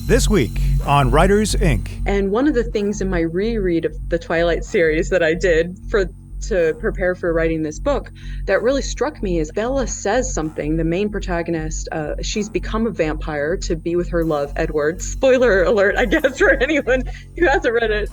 This week on Writers, Inc. And one of the things in my reread of the Twilight series that I did to prepare for writing this book that really struck me is Bella says something, the main protagonist, she's become a vampire to be with her love, Edward. Spoiler alert, I guess, for anyone who hasn't read it.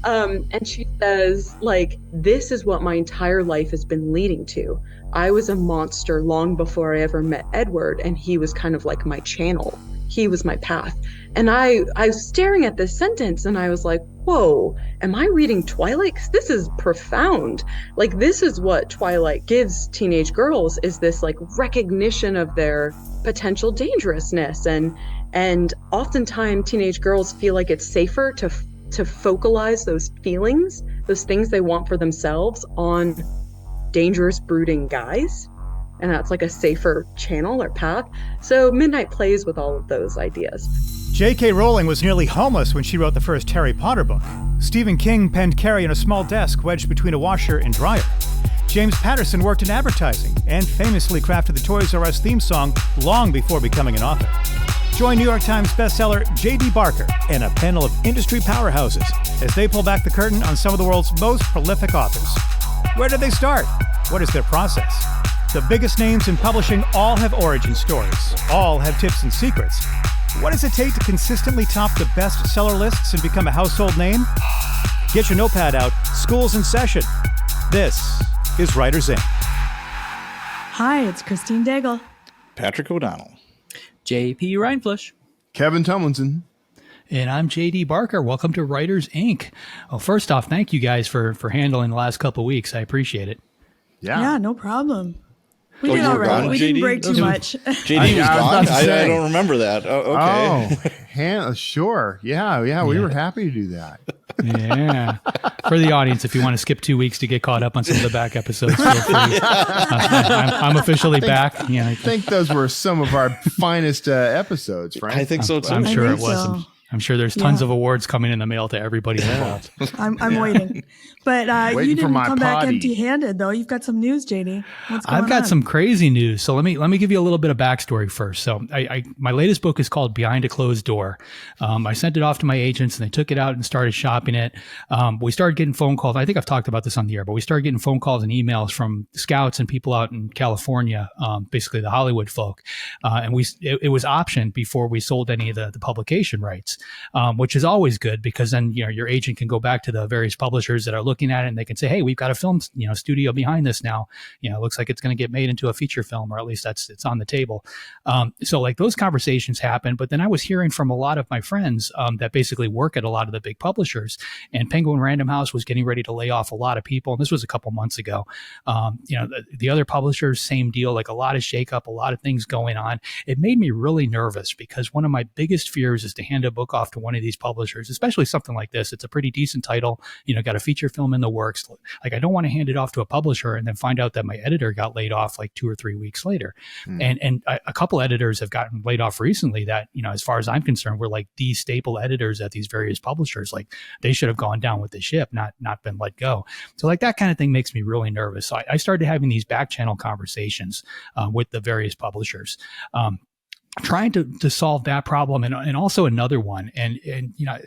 And she says, like, this is what my entire life has been leading to. I was a monster long before I ever met Edward, and he was kind of like my channel. He was my path. And I was staring at this sentence and I was like, whoa, am I reading Twilight? 'Cause this is profound. Like, this is what Twilight gives teenage girls, is this like recognition of their potential dangerousness. And oftentimes teenage girls feel like it's safer to focalize those feelings, those things they want for themselves, on dangerous, brooding guys. And that's like a safer channel or path. So Midnight plays with all of those ideas. J.K. Rowling was nearly homeless when she wrote the first Harry Potter book. Stephen King penned Carrie in a small desk wedged between a washer and dryer. James Patterson worked in advertising and famously crafted the Toys R Us theme song long before becoming an author. Join New York Times bestseller J.D. Barker and a panel of industry powerhouses as they pull back the curtain on some of the world's most prolific authors. Where did they start? What is their process? The biggest names in publishing all have origin stories. All have tips and secrets. What does it take to consistently top the bestseller lists and become a household name? Get your notepad out. School's in session. This is Writers, Inc. Hi, it's Christine Daigle. Patrick O'Donnell. J.P. Rindfleisch. Kevin Tumlinson. And I'm J.D. Barker. Welcome to Writers, Inc. Well, first off, thank you guys for handling the last couple of weeks. I appreciate it. Yeah, no problem. We did you all were right. gone, We JD? didn't break too much. JD was gone? I don't remember that. Oh, okay. Sure. Yeah, we were happy to do that. Yeah. For the audience, if you want to skip 2 weeks to get caught up on some of the back episodes, feel free. I'm officially back. Yeah, I think those were some of our finest episodes, Frank. I think so, too. I'm sure it was. So. I'm sure there's tons of awards coming in the mail to everybody involved. I'm waiting. But Waiting you for didn't my come back potty. empty-handed, though. You've got some news, JD. What's going on? I've got some crazy news. So let me give you a little bit of backstory first. So my latest book is called Behind a Closed Door. I sent it off to my agents and they took it out and started shopping it. We started getting phone calls. I think I've talked about this on the air, but we started getting phone calls and emails from scouts and people out in California, basically the Hollywood folk. And it was optioned before we sold any of the publication rights, which is always good because then, your agent can go back to the various publishers that are looking at it and they can say, hey, we've got a film, studio behind this now. It looks like it's going to get made into a feature film, or at least it's on the table. So like those conversations happen. But then I was hearing from a lot of my friends that basically work at a lot of the big publishers, and Penguin Random House was getting ready to lay off a lot of people. And this was a couple months ago. The other publishers, same deal, like a lot of shakeup, a lot of things going on. It made me really nervous because one of my biggest fears is to hand a book off to one of these publishers, especially something like this. It's a pretty decent title, got a feature film in the works. Like, I don't want to hand it off to a publisher and then find out that my editor got laid off like 2 or 3 weeks later. And a couple editors have gotten laid off recently that, as far as I'm concerned, were like the staple editors at these various publishers. Like, they should have gone down with the ship, not been let go. So like that kind of thing makes me really nervous. So I started having these back channel conversations with the various publishers. Trying to solve that problem and also another one. And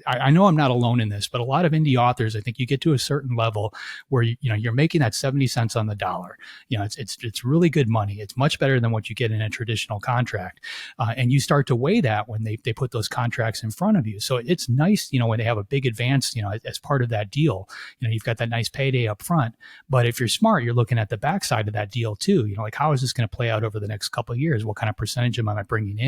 I know I'm not alone in this, but a lot of indie authors, I think you get to a certain level where, you're making that 70 cents on the dollar. It's really good money. It's much better than what you get in a traditional contract. And you start to weigh that when they put those contracts in front of you. So it's nice, when they have a big advance, as part of that deal, you've got that nice payday up front. But if you're smart, you're looking at the backside of that deal too. Like, how is this going to play out over the next couple of years? What kind of percentage am I bringing in?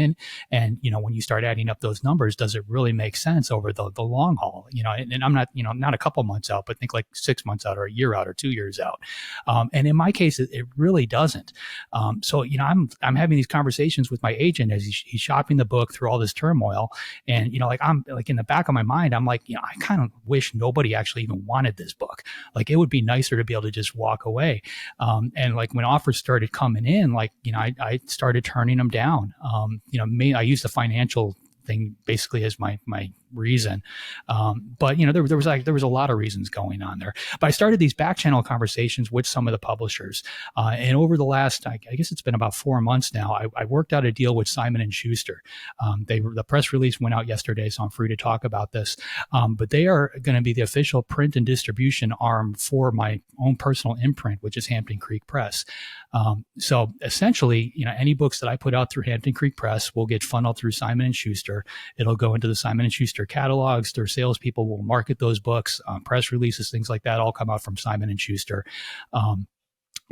And, when you start adding up those numbers, does it really make sense over the long haul? And I'm not, not a couple months out, but think like 6 months out or a year out or 2 years out. And in my case, it really doesn't. So, I'm having these conversations with my agent as he's shopping the book through all this turmoil. And, I'm like, in the back of my mind, I'm like, I kind of wish nobody actually even wanted this book. Like, it would be nicer to be able to just walk away. And like when offers started coming in, like, I started turning them down. I use the financial thing basically as my reason. But there was a lot of reasons going on there. But I started these back channel conversations with some of the publishers, and over the last, I guess it's been about 4 months now, I worked out a deal with Simon & Schuster. The press release went out yesterday, so I'm free to talk about this. But they are going to be the official print and distribution arm for my own personal imprint, which is Hampton Creek Press. So essentially, any books that I put out through Hampton Creek Press will get funneled through Simon & Schuster. It'll go into the Simon & Schuster catalogs. Their salespeople will market those books, press releases, things like that all come out from Simon & Schuster.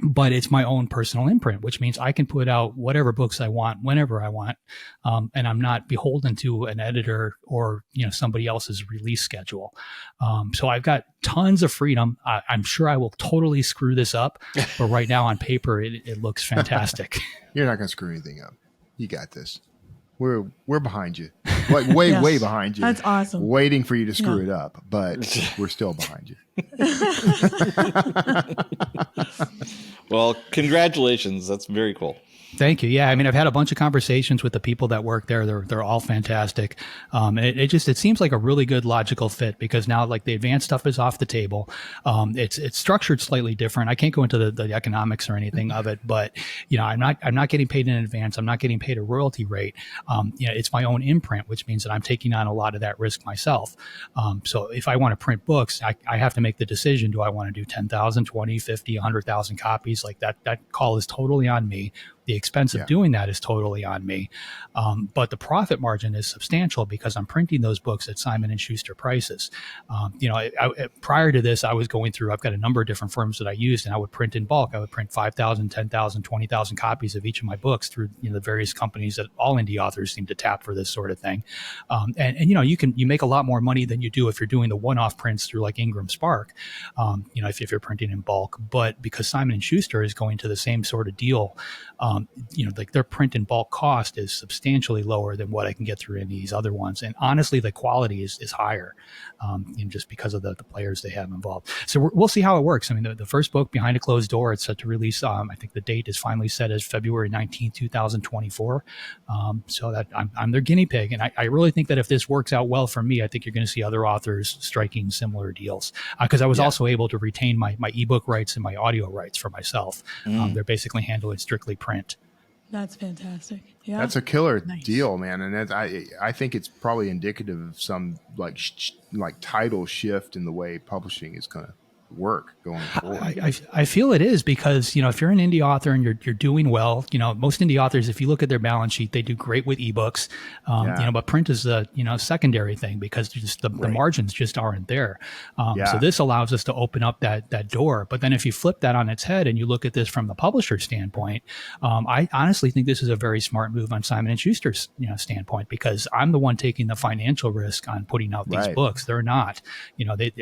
But it's my own personal imprint, which means I can put out whatever books I want, whenever I want. And I'm not beholden to an editor or, somebody else's release schedule. So I've got tons of freedom. I'm sure I will totally screw this up, but right now on paper, it looks fantastic. You're not going to screw anything up. You got this. We're behind you, like way behind you. That's awesome. Waiting for you to screw it up, but we're still behind you. Well, congratulations. That's very cool. Thank you. Yeah, I mean, I've had a bunch of conversations with the people that work there. They're all fantastic. It seems like a really good logical fit because now like the advanced stuff is off the table. It's structured slightly different. I can't go into the economics or anything of it, but I'm not getting paid in advance. I'm not getting paid a royalty rate. It's my own imprint, which means that I'm taking on a lot of that risk myself. So if I want to print books, I have to make the decision. Do I want to do 10,000, 20, 50, 100,000 copies? Like that call is totally on me. The expense of doing that is totally on me. But the profit margin is substantial because I'm printing those books at Simon & Schuster prices. Prior to this, I was going through, I've got a number of different firms that I used, and I would print in bulk. I would print 5,000, 10,000, 20,000 copies of each of my books through the various companies that all indie authors seem to tap for this sort of thing. You make a lot more money than you do if you're doing the one-off prints through like Ingram Spark, if you're printing in bulk. But because Simon & Schuster is going to the same sort of deal, like their print and bulk cost is substantially lower than what I can get through any of these other ones. And honestly, the quality is higher, just because of the players they have involved. So we'll see how it works. I mean, the first book, Behind a Closed Door, it's set to release. I think the date is finally set as February 19th, 2024. So that I'm their guinea pig. And I really think that if this works out well for me, I think you're going to see other authors striking similar deals. Because I was also able to retain my ebook rights and my audio rights for myself. They're basically handling strictly print. That's fantastic. Yeah, that's a killer deal, man. And I think it's probably indicative of some like title shift in the way publishing is going to work going forward. I feel it is because, if you're an indie author and you're doing well, most indie authors, if you look at their balance sheet, they do great with ebooks, but print is a, secondary thing because just the margins just aren't there. So this allows us to open up that door. But then if you flip that on its head and you look at this from the publisher standpoint, I honestly think this is a very smart move on Simon & Schuster's, standpoint, because I'm the one taking the financial risk on putting out these books. They're not,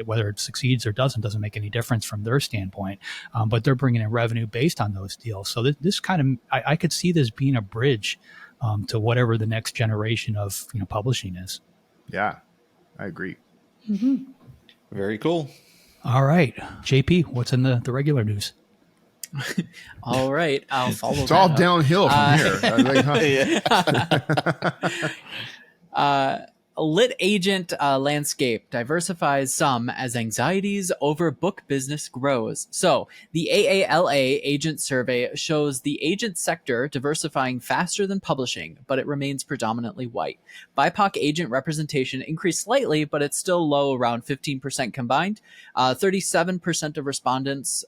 whether it succeeds or doesn't make any difference from their standpoint, but they're bringing in revenue based on those deals. So this kind of, I could see this being a bridge to whatever the next generation of publishing is. Yeah, I agree. Mm-hmm. Very cool. All right, JP, what's in the regular news? All right, I'll follow. It's all downhill from here. Lit agent landscape diversifies some as anxieties over book business grows. So the AALA agent survey shows the agent sector diversifying faster than publishing, but it remains predominantly white. BIPOC agent representation increased slightly, but it's still low, around 15% combined. 37% of respondents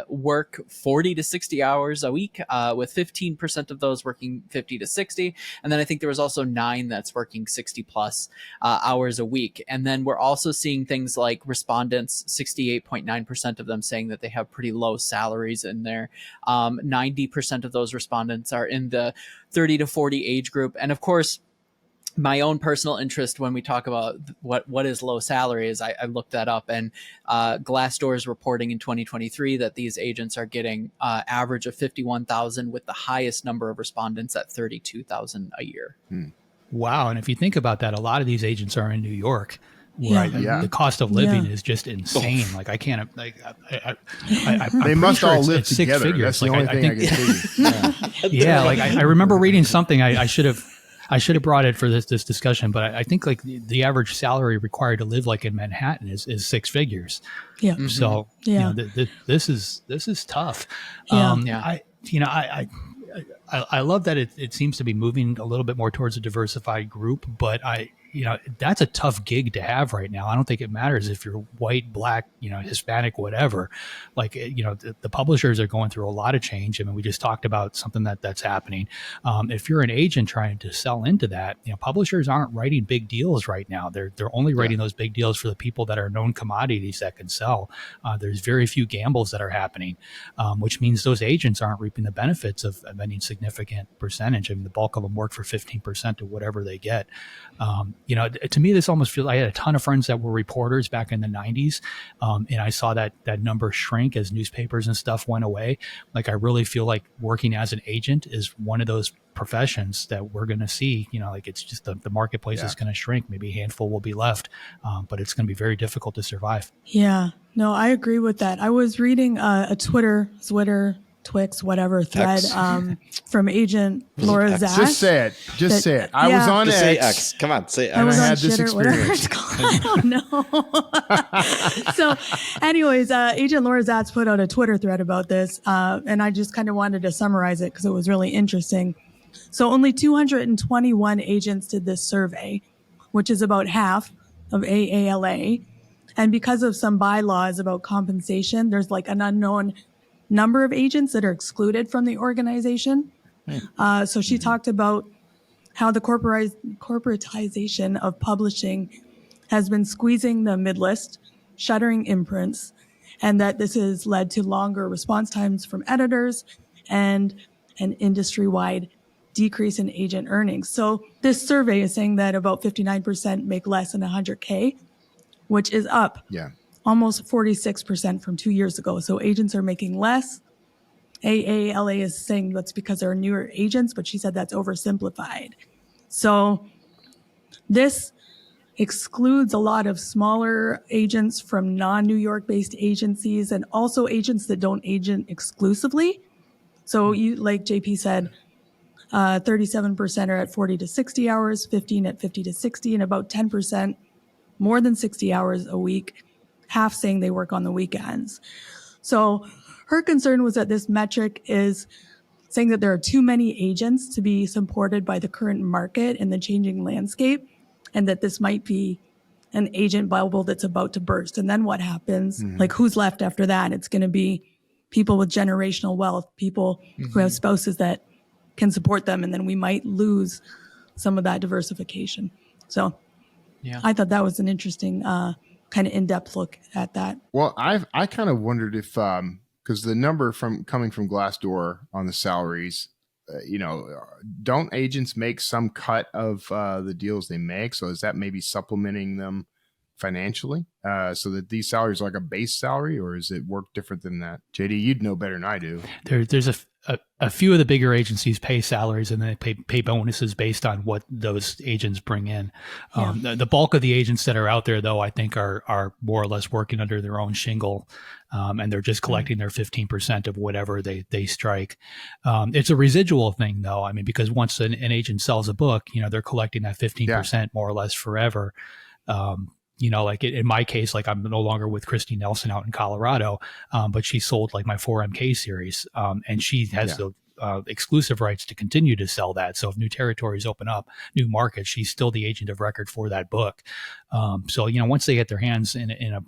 work 40 to 60 hours a week, with 15% of those working 50 to 60. And then I think there was also 9 that's working 60 plus hours a week. And then we're also seeing things like respondents, 68.9% of them saying that they have pretty low salaries in there. 90% of those respondents are in the 30 to 40 age group. And of course, my own personal interest when we talk about what is low salary is I looked that up, and Glassdoor is reporting in 2023 that these agents are getting average of 51,000 with the highest number of respondents at 32,000 a year. Wow. And if you think about that, a lot of these agents are in New York, where the cost of living is just insane. Like I can't, they must all live together. That's the only thing I can figure. Like I remember reading something I should have I should have brought it for this discussion, but I think like the average salary required to live like in Manhattan is six figures. Yeah. So this is tough. I love that it seems to be moving a little bit more towards a diversified group, but that's a tough gig to have right now. I don't think it matters if you're white, black, Hispanic, whatever. Like, the publishers are going through a lot of change. I mean, we just talked about something that's happening. If you're an agent trying to sell into that, publishers aren't writing big deals right now. They're only writing those big deals for the people that are known commodities that can sell. There's very few gambles that are happening, which means those agents aren't reaping the benefits of any significant percentage. I mean, the bulk of them work for 15% of whatever they get. To me, this almost feels, I had a ton of friends that were reporters back in the 90s. And I saw that number shrink as newspapers and stuff went away. Like, I really feel like working as an agent is one of those professions that we're going to see, it's just the marketplace is going to shrink. Maybe a handful will be left, but it's going to be very difficult to survive. Yeah, no, I agree with that. I was reading a Twitter, Twix, whatever thread from agent Laura Zash. Just say it. I was on X. X. Say X. Come on, say X. I was I on had this Shitter, whatever experience. it's called. I don't know. So anyways, Agent Laura Zatz put out a Twitter thread about this, and I just kind of wanted to summarize it because it was really interesting. So only 221 agents did this survey, which is about half of AALA. And because of some bylaws about compensation, there's like an unknown number of agents that are excluded from the organization. So she talked about how the corporatization of publishing has been squeezing the mid-list, shuttering imprints, and that this has led to longer response times from editors and an industry-wide decrease in agent earnings. So this survey is saying that about 59% make less than 100K, which is up almost 46% from 2 years ago. So agents are making less. AALA is saying that's because there are newer agents, but she said that's oversimplified. So this excludes a lot of smaller agents from non-New York based agencies and also agents that don't agent exclusively. So you, like JP said, 37% are at 40 to 60 hours, 15 at 50 to 60, and about 10% more than 60 hours a week, half saying they work on the weekends. So her concern was that this metric is saying that there are too many agents to be supported by the current market and the changing landscape, and that this might be an agent bubble that's about to burst. And then what happens? Like, who's left after that? It's going to be people with generational wealth, people who have spouses that can support them, and then we might lose some of that diversification. So I thought that was an interesting kind of in-depth look at that. Well, I kind of wondered if because the number coming from Glassdoor on the salaries, don't agents make some cut of the deals they make? So is that maybe supplementing them financially so that these salaries are like a base salary, or is it work different than that? JD, you'd know better than I do. There's a few of the bigger agencies pay salaries and then they pay bonuses based on what those agents bring in. The bulk of the agents that are out there, though, I think are more or less working under their own shingle, and they're just collecting their 15% of whatever they strike. It's a residual thing, though. I mean, because once an agent sells a book, they're collecting that 15% more or less forever. Like in my case, like I'm no longer with Christy Nelson out in Colorado, but she sold like my 4MK series, and she has the exclusive rights to continue to sell that. So if new territories open up, new markets, she's still the agent of record for that book. So once they get their hands in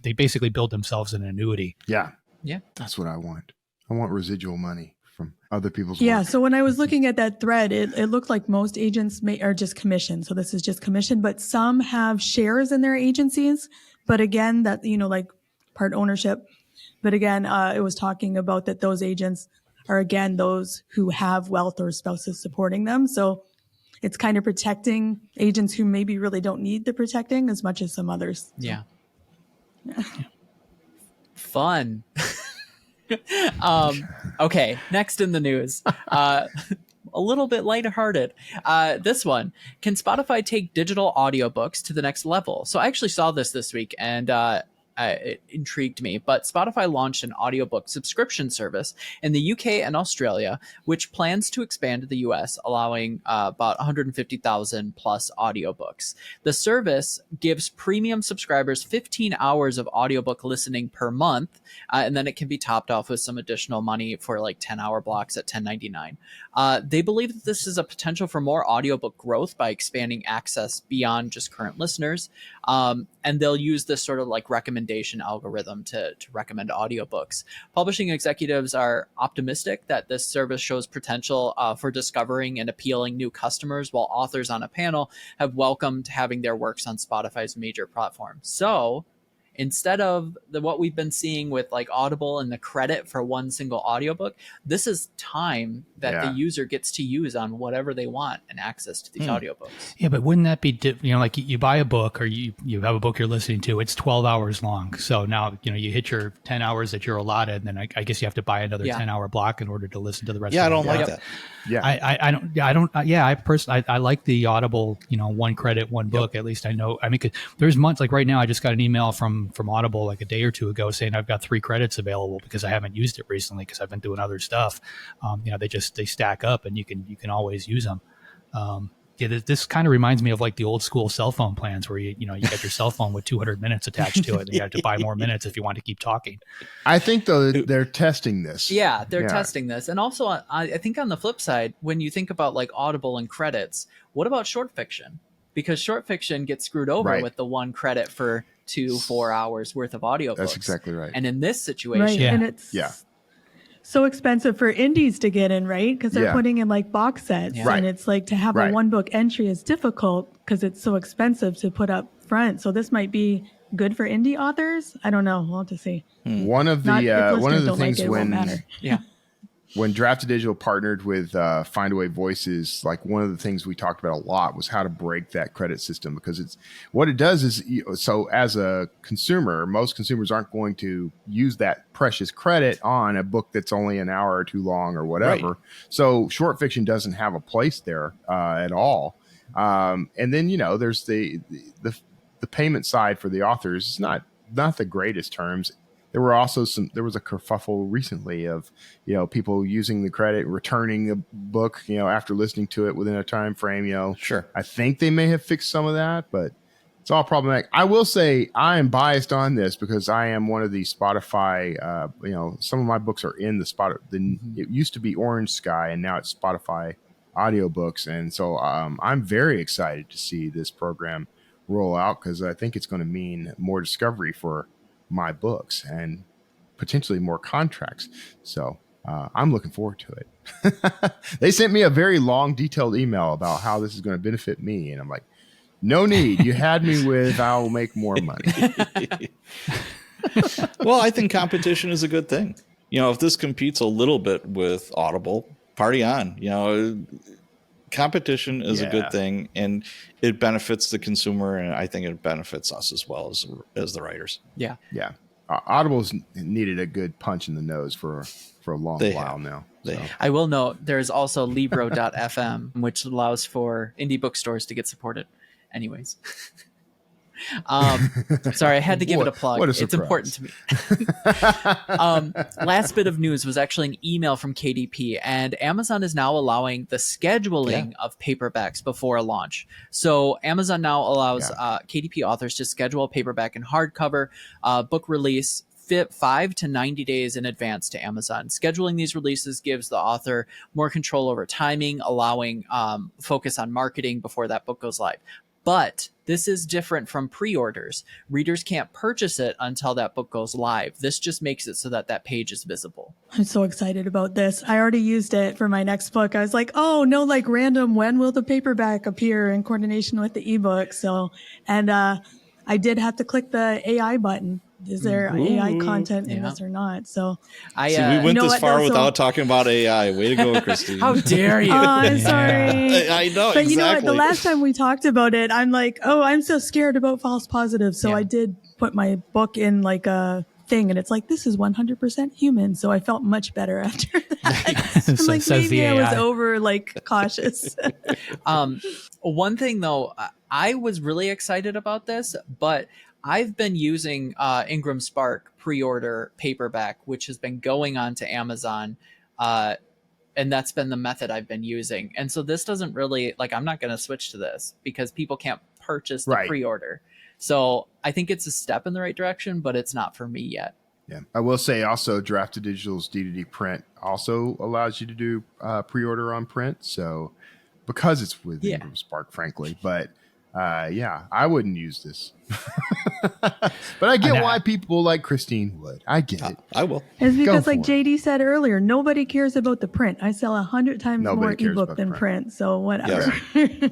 they basically build themselves an annuity. Yeah, Yeah, that's what I want. I want residual money from other people's work. So when I was looking at that thread, it looked like most agents are just commission. So this is just commission, but some have shares in their agencies. But again, that, like part ownership. But again, it was talking about that those agents are, again, those who have wealth or spouses supporting them. So it's kind of protecting agents who maybe really don't need the protecting as much as some others. Yeah. Fun. Okay, next in the news. A little bit lighthearted. This one, can Spotify take digital audiobooks to the next level? So I actually saw this week, and it intrigued me. But Spotify launched an audiobook subscription service in the UK and Australia, which plans to expand to the US, allowing about 150,000 plus audiobooks. The service gives premium subscribers 15 hours of audiobook listening per month, and then it can be topped off with some additional money for like 10-hour blocks at $10.99. They believe that this is a potential for more audiobook growth by expanding access beyond just current listeners. And they'll use this sort of like recommendation algorithm to recommend audiobooks. Publishing executives are optimistic that this service shows potential for discovering and appealing new customers, while authors on a panel have welcomed having their works on Spotify's major platforms. So instead of what we've been seeing with like Audible and the credit for one single audiobook, this is time that the user gets to use on whatever they want and access to these audiobooks. Yeah, but wouldn't that be, like you buy a book or you have a book you're listening to, it's 12 hours long. So now, you hit your 10 hours that you're allotted, and then I guess you have to buy another 10-hour block in order to listen to the rest of it. I don't like that. I personally like the Audible, one credit, one book. At least I know, 'cause there's months like right now, I just got an email from Audible like a day or two ago saying I've got 3 credits available because I haven't used it recently because I've been doing other stuff. They stack up and you can always use them. This kind of reminds me of like the old school cell phone plans where you get your cell phone with 200 minutes attached to it, and you have to buy more minutes if you want to keep talking. I think though they're testing this. Yeah, they're testing this. And also I think on the flip side, when you think about like Audible and credits, what about short fiction? Because short fiction gets screwed over with the 1 credit for 2-4 hours worth of audiobooks. That's exactly right. And in this situation, and it's so expensive for indies to get in, right? Because they're putting in like box sets, and it's like to have a 1 book entry is difficult because it's so expensive to put up front. So this might be good for indie authors. I don't know. We'll have to see. One of the things when Drafted Digital partnered with Findaway Voices, like one of the things we talked about a lot was how to break that credit system, because what it does is, so as a consumer, most consumers aren't going to use that precious credit on a book that's only an hour or 2 long or whatever. Right. So short fiction doesn't have a place there at all. And then, there's the payment side for the authors. It's not the greatest terms. There was a kerfuffle recently of, people using the credit, returning a book, after listening to it within a time frame, Sure. I think they may have fixed some of that, but it's all problematic. I will say I am biased on this because I am one of the Spotify, some of my books are in the Spotify. It used to be Orange Sky and now it's Spotify audiobooks. And so I'm very excited to see this program roll out because I think it's going to mean more discovery for my books and potentially more contracts. So I'm looking forward to it. They sent me a very long, detailed email about how this is going to benefit me. And I'm like, no need. You had me with, I'll make more money. Well, I think competition is a good thing. If this competes a little bit with Audible, party on. Competition is a good thing, and it benefits the consumer, and I think it benefits us as well as the writers. Yeah. Audible's needed a good punch in the nose for a long while now. I will note there's also Libro.fm, which allows for indie bookstores to get supported. Anyways. Sorry, I had to give it a plug. It's important to me. Last bit of news was actually an email from KDP, and Amazon is now allowing the scheduling of paperbacks before a launch. So Amazon now allows KDP authors to schedule a paperback and hardcover book release 5 to 90 days in advance to Amazon. Scheduling these releases gives the author more control over timing, allowing focus on marketing before that book goes live. But this is different from pre-orders. Readers can't purchase it until that book goes live. This just makes it so that page is visible. I'm so excited about this. I already used it for my next book. I was like, oh, no, like random, when will the paperback appear in coordination with the ebook? So, and I did have to click the AI button. Is there AI content in this or not? So we went this far without talking about AI. Way to go, Christine. How dare you? I'm sorry. I know, but you know what? The last time we talked about it, I'm like, oh, I'm so scared about false positives. So I did put my book in like a thing, and it's like, this is 100% human. So I felt much better after that. I'm like, maybe I was over like cautious. One thing though, I was really excited about this, but I've been using Ingram Spark pre-order paperback, which has been going on to Amazon. And that's been the method I've been using. And so this doesn't really, like, I'm not going to switch to this because people can't purchase the pre-order. So I think it's a step in the right direction, but it's not for me yet. Yeah. I will say also Draft to Digital's D2D print also allows you to do pre-order on print. So because it's with Ingram Spark, frankly, but I wouldn't use this. But I get why people like Christine would. I get it. I will. It's because, like JD said earlier, nobody cares about the print. I sell 100 times more ebook than print. So whatever. Yes.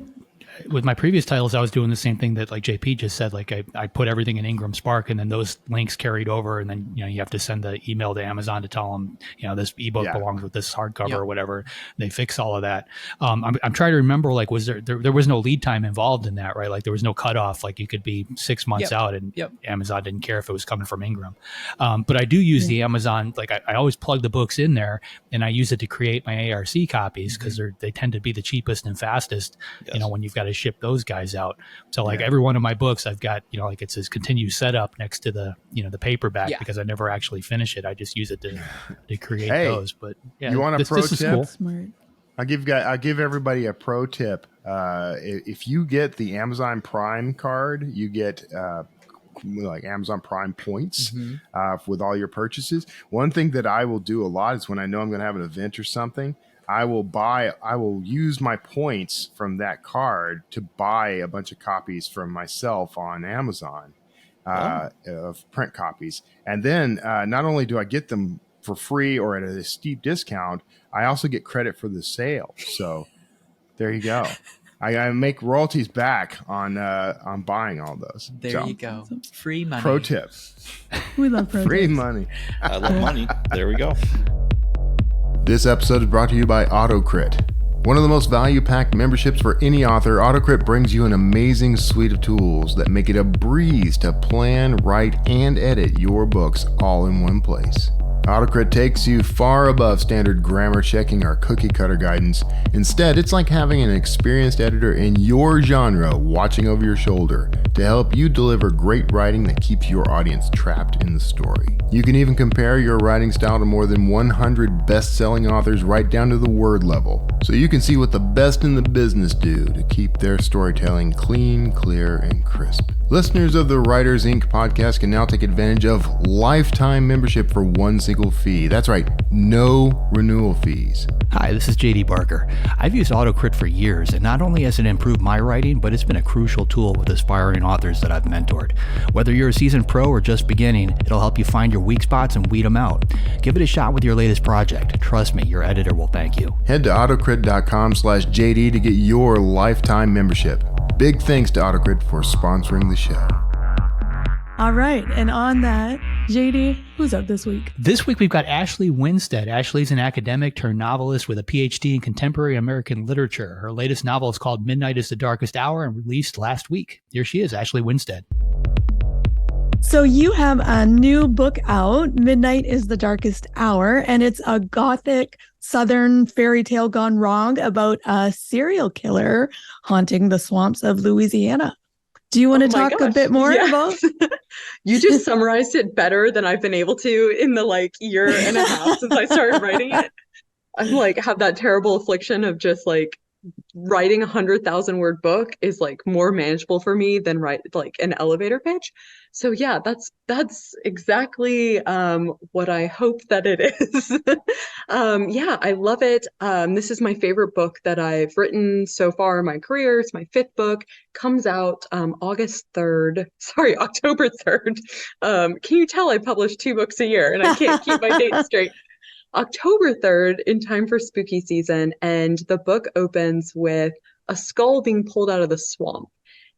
With my previous titles, I was doing the same thing that like JP just said. Like I put everything in Ingram Spark, and then those links carried over, and then you have to send the email to Amazon to tell them this ebook belongs with this hardcover or whatever. They fix all of that. I'm trying to remember, like, was there was no lead time involved in that, right? Like there was no cutoff. Like you could be 6 months out, and Amazon didn't care if it was coming from Ingram. But I do use the Amazon. Like I always plug the books in there, and I use it to create my ARC copies because they tend to be the cheapest and fastest. Yes. When you've got to ship those guys out. So like every one of my books, I've got, like it says continue setup next to the, the paperback because I never actually finish it. I just use it to create those. But you want a pro tip? Cool. Smart. I'll give everybody a pro tip. If you get the Amazon Prime card, you get like Amazon Prime points with all your purchases. One thing that I will do a lot is when I know I'm going to have an event or something, I will use my points from that card to buy a bunch of copies from myself on Amazon of print copies. And then not only do I get them for free or at a steep discount, I also get credit for the sale. So there you go. I make royalties back on buying all those. There you go. Free money. Pro tip. We love pro free tips. money. I love money. There we go. This episode is brought to you by AutoCrit. One of the most value-packed memberships for any author, AutoCrit brings you an amazing suite of tools that make it a breeze to plan, write, and edit your books all in one place. AutoCrit takes you far above standard grammar checking or cookie cutter guidance. Instead, it's like having an experienced editor in your genre watching over your shoulder to help you deliver great writing that keeps your audience trapped in the story. You can even compare your writing style to more than 100 best-selling authors right down to the word level, so you can see what the best in the business do to keep their storytelling clean, clear, and crisp. Listeners of the Writers Inc. podcast can now take advantage of lifetime membership for one single fee. That's right, no renewal fees. Hi, this is JD Barker. I've used AutoCrit for years, and not only has it improved my writing, but it's been a crucial tool with aspiring authors that I've mentored. Whether you're a seasoned pro or just beginning, it'll help you find your weak spots and weed them out. Give it a shot with your latest project. Trust me, your editor will thank you. Head to autocrit.com/JD to get your lifetime membership. Big thanks to AutoCrit for sponsoring the show. All right. And on that, JD, who's up this week? This week, we've got Ashley Winstead. Ashley's an academic turned novelist with a Ph.D. in contemporary American literature. Her latest novel is called Midnight is the Darkest Hour and released last week. Here she is, Ashley Winstead. So you have a new book out, Midnight is the Darkest Hour, and it's a gothic Southern fairy tale gone wrong about a serial killer haunting the swamps of Louisiana. Do you want to talk a bit more about? You just summarized it better than I've been able to in the year and a half since I started writing it. I'm have that terrible affliction of just writing 100,000 word book is more manageable for me than write an elevator pitch. So yeah, that's exactly what I hope that it is. Yeah, I love it. This is my favorite book that I've written so far in my career. It's my 5th book. Comes out October 3rd. Can you tell I publish 2 books a year and I can't keep my dates straight? October 3rd, in time for spooky season, and the book opens with a skull being pulled out of the swamp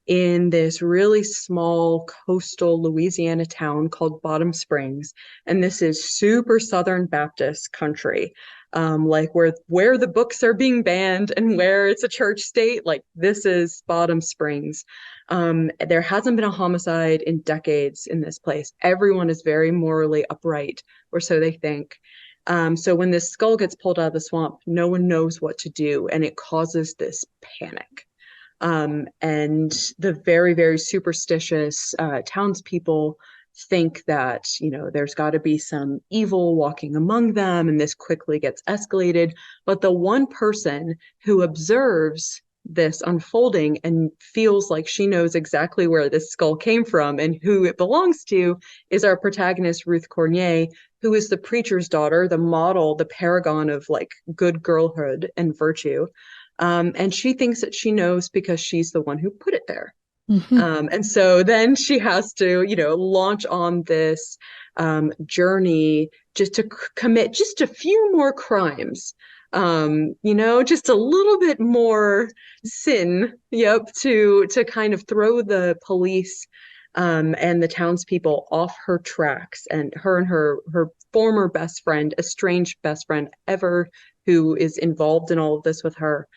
in this really small coastal Louisiana town called Bottom Springs. And this is super Southern Baptist country, where the books are being banned and where it's a church state. This is Bottom Springs. There hasn't been a homicide in decades in this place. Everyone is very morally upright, or so they think. So when this skull gets pulled out of the swamp, no one knows what to do, and it causes this panic. And the very, very superstitious townspeople think that, there's got to be some evil walking among them, and this quickly gets escalated. But the one person who observes this unfolding and feels like she knows exactly where this skull came from and who it belongs to is our protagonist, Ruth Cornier, who is the preacher's daughter, the model, the paragon of like good girlhood and virtue. And she thinks that she knows because she's the one who put it there. And so then she has to, launch on this journey just to commit just a few more crimes, just a little bit more sin, to kind of throw the police and the townspeople off her tracks, and her former best friend, estranged best friend ever, who is involved in all of this with her.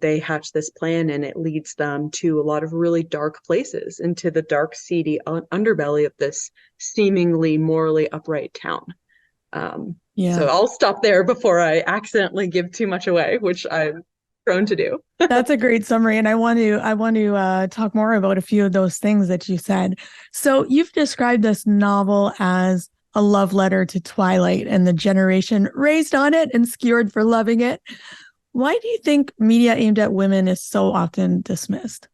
They hatch this plan, and it leads them to a lot of really dark places, into the dark, seedy underbelly of this seemingly morally upright town. So I'll stop there before I accidentally give too much away, which I'm prone to do. That's a great summary, and I want to talk more about a few of those things that you said. So you've described this novel as a love letter to Twilight and the generation raised on it and skewered for loving it. Why do you think media aimed at women is so often dismissed?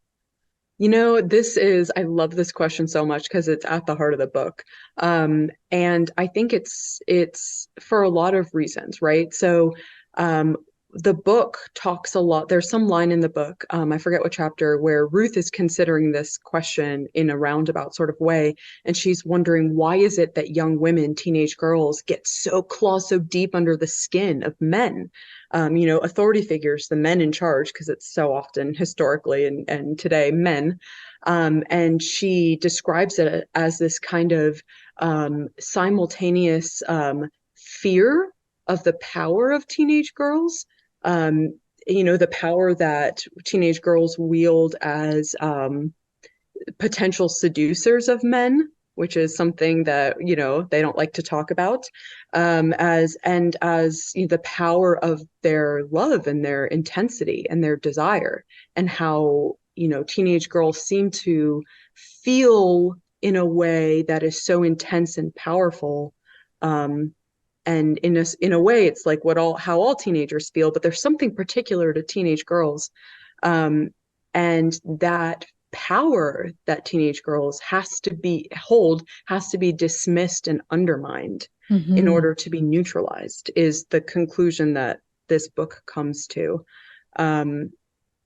I love this question so much because it's at the heart of the book. And I think it's for a lot of reasons, right? So the book talks a lot. There's some line in the book, I forget what chapter, where Ruth is considering this question in a roundabout sort of way. And she's wondering, why is it that young women, teenage girls, get claw so deep under the skin of men? Authority figures, the men in charge, because it's so often historically and today men. And she describes it as this kind of simultaneous fear of the power of teenage girls, the power that teenage girls wield as potential seducers of men, which is something that, they don't like to talk about, as the power of their love and their intensity and their desire, and how, teenage girls seem to feel in a way that is so intense and powerful. And in a way, it's like how all teenagers feel, but there's something particular to teenage girls. And that power that teenage girls has to be dismissed and undermined in order to be neutralized, is the conclusion that this book comes to.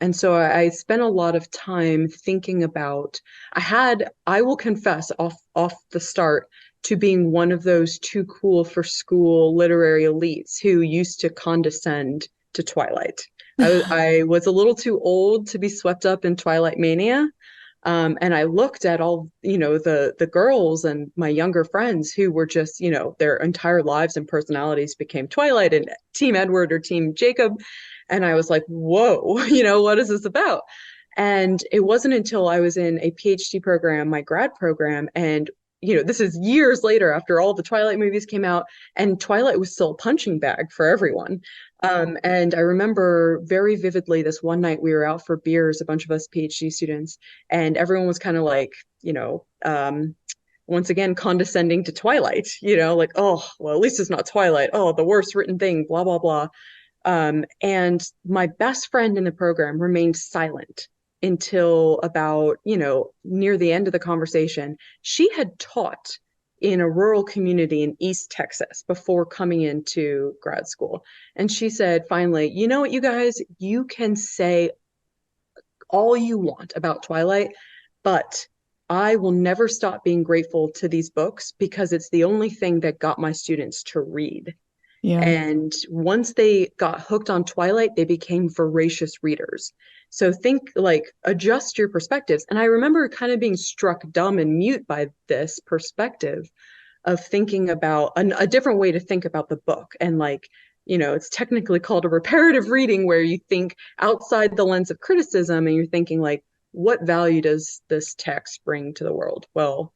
And so I spent a lot of time thinking about, I will confess off the start, to being one of those too cool for school literary elites who used to condescend to Twilight. I was a little too old to be swept up in Twilight mania. And I looked at all, the girls and my younger friends who were just, their entire lives and personalities became Twilight and Team Edward or Team Jacob. And I was like, whoa, what is this about? And it wasn't until I was in a PhD program, my grad program, and this is years later after all the Twilight movies came out, and Twilight was still a punching bag for everyone. And I remember very vividly this one night we were out for beers, a bunch of us PhD students, and everyone was kind of like, once again, condescending to Twilight, like, oh, well, at least it's not Twilight. Oh, the worst written thing, blah, blah, blah. And my best friend in the program remained silent until about, near the end of the conversation. She had taught in a rural community in East Texas before coming into grad school. And she said, finally, you know what, you guys, you can say all you want about Twilight, but I will never stop being grateful to these books because it's the only thing that got my students to read. Yeah. And once they got hooked on Twilight, they became voracious readers. So adjust your perspectives. And I remember kind of being struck dumb and mute by this perspective of thinking about a different way to think about the book. And it's technically called a reparative reading, where you think outside the lens of criticism and you're thinking what value does this text bring to the world? Well,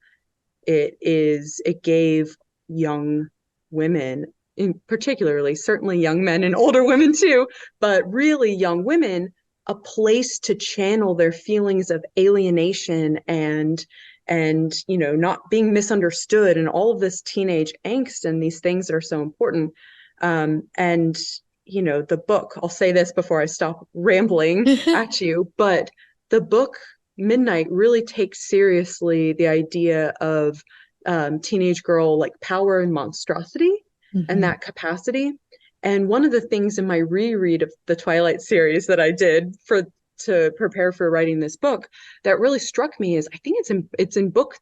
it gave young women, in particularly, certainly young men and older women too, but really young women, a place to channel their feelings of alienation and not being misunderstood and all of this teenage angst and these things that are so important. And the book, I'll say this before I stop rambling at you, but the book Midnight really takes seriously the idea of teenage girl like power and monstrosity and that capacity. And one of the things in my reread of the Twilight series that I did to prepare for writing this book that really struck me is, I think it's in book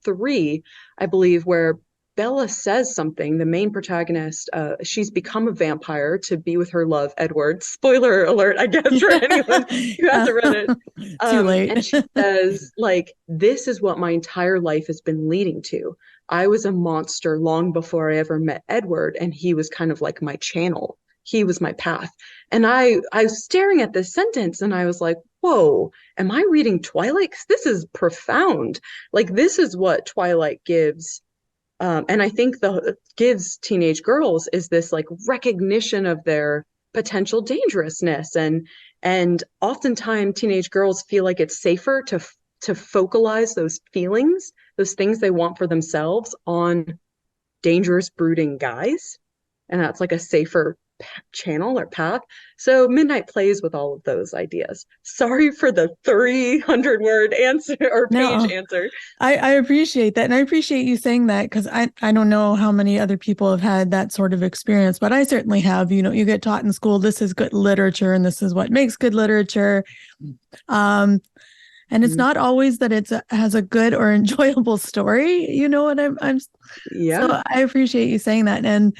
3, I believe, where Bella says something, the main protagonist, she's become a vampire to be with her love, Edward. Spoiler alert, I guess, for anyone who hasn't read it. Too late. And she says, like, this is what my entire life has been leading to. I was a monster long before I ever met Edward, and he was kind of like my channel. He was my path. And I was staring at this sentence and I was like, whoa, am I reading Twilight? 'Cause this is profound. Like, this is what Twilight gives. And I think gives teenage girls is this like recognition of their potential dangerousness. And oftentimes teenage girls feel like it's safer to focalize those feelings, those things they want for themselves, on dangerous, brooding guys. And that's like a safer channel or path. So Midnight plays with all of those ideas. Sorry for the 300-word answer or page answer. I appreciate that. And I appreciate you saying that, because I don't know how many other people have had that sort of experience, but I certainly have. You get taught in school, this is good literature and this is what makes good literature. And it's not always that it has a good or enjoyable story. You know what I'm yeah. So I appreciate you saying that. And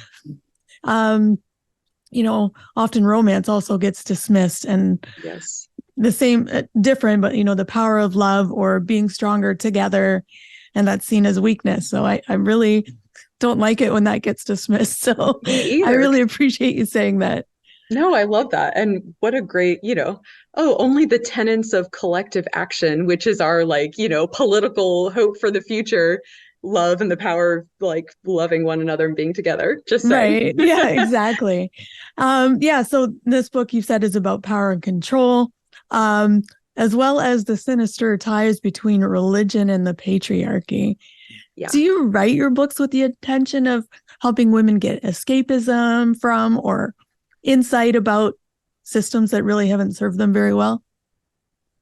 often romance also gets dismissed, and yes, the same, different, but the power of love or being stronger together, and that's seen as weakness. So I really don't like it when that gets dismissed. So I really appreciate you saying that. No, I love that. And what a great, only the tenets of collective action, which is our political hope for the future, love and the power of like loving one another and being together. Just saying. Right. Yeah, exactly. So this book, you said, is about power and control, as well as the sinister ties between religion and the patriarchy. Yeah. Do you write your books with the intention of helping women get escapism from or insight about systems that really haven't served them very well?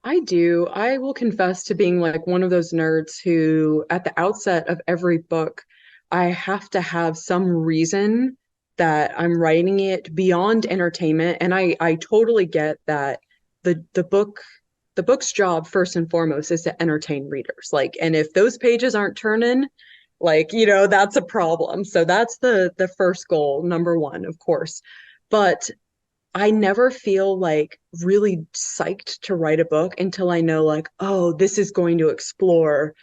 I do. I will confess to being like one of those nerds who, at the outset of every book, I have to have some reason that I'm writing it beyond entertainment. And I totally get that the book's job, first and foremost, is to entertain readers. Like, and if those pages aren't turning, that's a problem. So that's the first goal, number one, of course. But I never feel like really psyched to write a book until I know, like, oh, this is going to explore,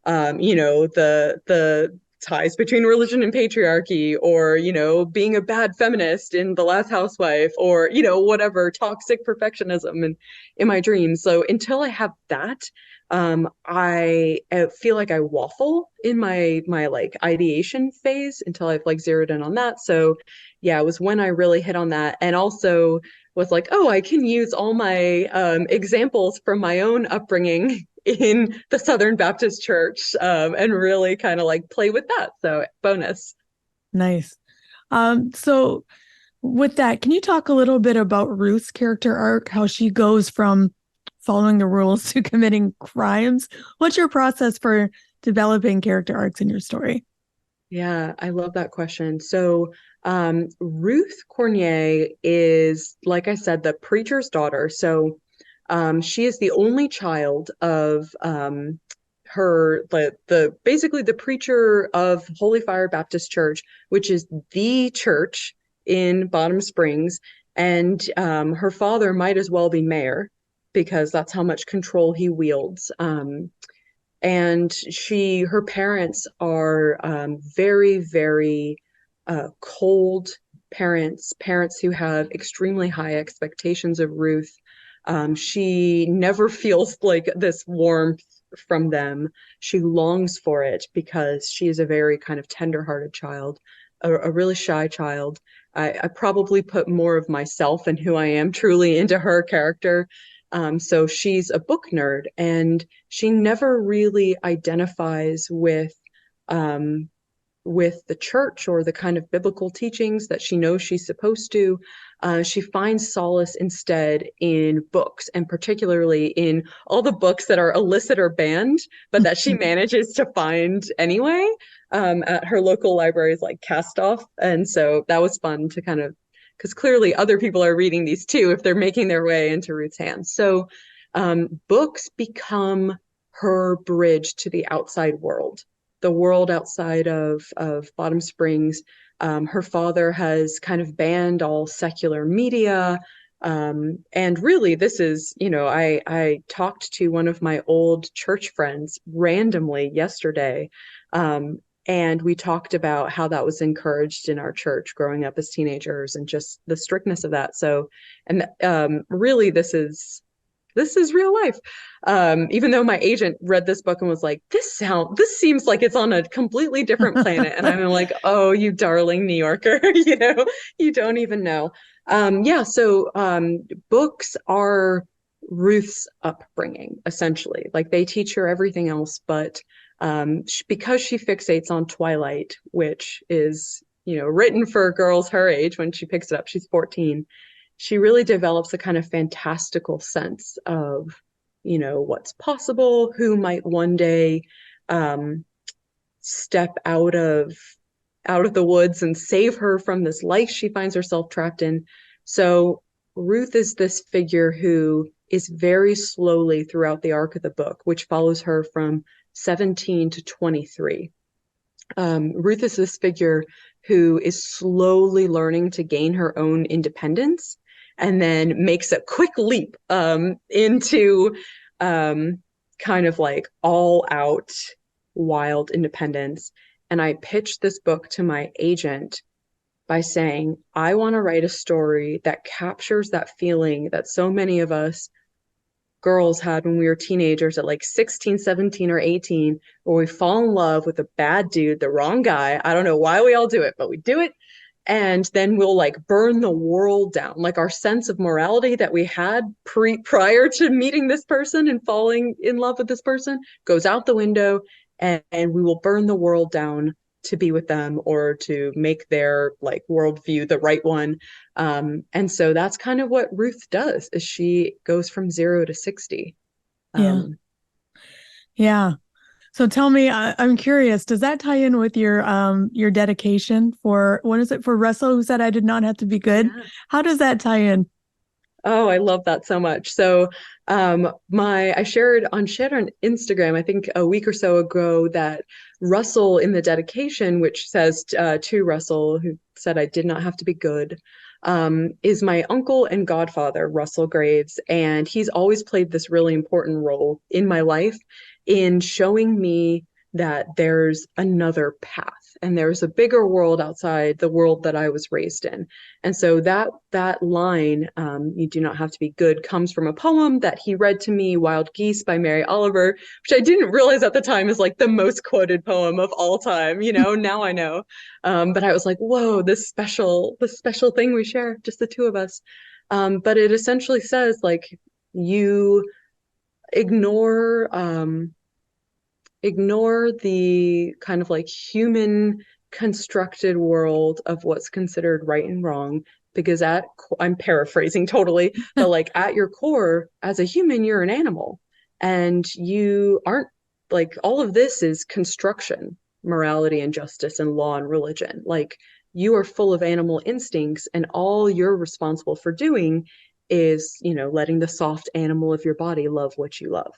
the ties between religion and patriarchy, or, being a bad feminist in The Last Housewife, or, whatever, toxic perfectionism in my dreams. So until I have that, I feel like I waffle in my like ideation phase until I've like zeroed in on that. So yeah, it was when I really hit on that, and also was like, oh, I can use all my examples from my own upbringing in the Southern Baptist Church, and really kind of like play with that. So bonus. Nice. So with that, can you talk a little bit about Ruth's character arc, how she goes from following the rules to committing crimes? What's your process for developing character arcs in your story? Yeah, I love that question. So Ruth Cornier is, like I said, the preacher's daughter. So she is the only child of basically the preacher of Holy Fire Baptist Church, which is the church in Bottom Springs. And her father might as well be mayor, because that's how much control he wields. And her parents are very, very cold parents who have extremely high expectations of Ruth. She never feels like this warmth from them. She longs for it because she is a very kind of tender-hearted child, a really shy child. I probably put more of myself and who I am truly into her character. So she's a book nerd, and she never really identifies with the church or the kind of biblical teachings that she knows she's supposed to. She finds solace instead in books, and particularly in all the books that are illicit or banned, but that she manages to find anyway at her local libraries, like Cast Off. And so that was fun to kind of, because clearly other people are reading these too if they're making their way into Ruth's hands. So books become her bridge to the outside world, the world outside of Bottom Springs. Her father has kind of banned all secular media. And really, this is, I talked to one of my old church friends randomly yesterday. And we talked about how that was encouraged in our church growing up as teenagers and just the strictness of that. So, and really, this is real life. Even though my agent read this book and was like, this seems like it's on a completely different planet. And I'm like, oh, you darling New Yorker, you don't even know. So books are Ruth's upbringing, essentially. Like, they teach her everything else, but because she fixates on Twilight, which is, written for girls her age. When she picks it up, she's 14. She really develops a kind of fantastical sense of, what's possible, who might one day step out of the woods and save her from this life she finds herself trapped in. So Ruth is this figure who is very slowly throughout the arc of the book, which follows her from 17 to 23. Ruth is this figure who is slowly learning to gain her own independence, and then makes a quick leap into kind of like all out wild independence. And I pitched this book to my agent by saying, I want to write a story that captures that feeling that so many of us girls had when we were teenagers at like 16, 17, or 18, where we fall in love with a bad dude, the wrong guy. I don't know why we all do it, but we do it. And then we'll like burn the world down. Like, our sense of morality that we had prior to meeting this person and falling in love with this person goes out the window, and we will burn the world down to be with them or to make their like worldview the right one. And so that's kind of what Ruth does, is she goes from 0 to 60. Yeah. So tell me, I'm curious, does that tie in with your dedication for, what is it, for Russell, who said I did not have to be good? Yeah. How does that tie in? Oh, I love that so much. So I shared on Instagram, I think a week or so ago, that Russell in the dedication, which says to Russell, who said I did not have to be good, is my uncle and godfather, Russell Graves. And he's always played this really important role in my life in showing me that there's another path and there's a bigger world outside the world that I was raised in. And so that line, you do not have to be good, comes from a poem that he read to me, Wild Geese by Mary Oliver, which I didn't realize at the time is like the most quoted poem of all time. Now I know. But I was like, whoa, this special thing we share, just the two of us. But it essentially says, like, you ignore the kind of like human constructed world of what's considered right and wrong, because I'm paraphrasing totally, but like at your core as a human, you're an animal, and you aren't, like, all of this is construction, morality and justice and law and religion. Like, you are full of animal instincts, and all you're responsible for doing is, letting the soft animal of your body love what you love.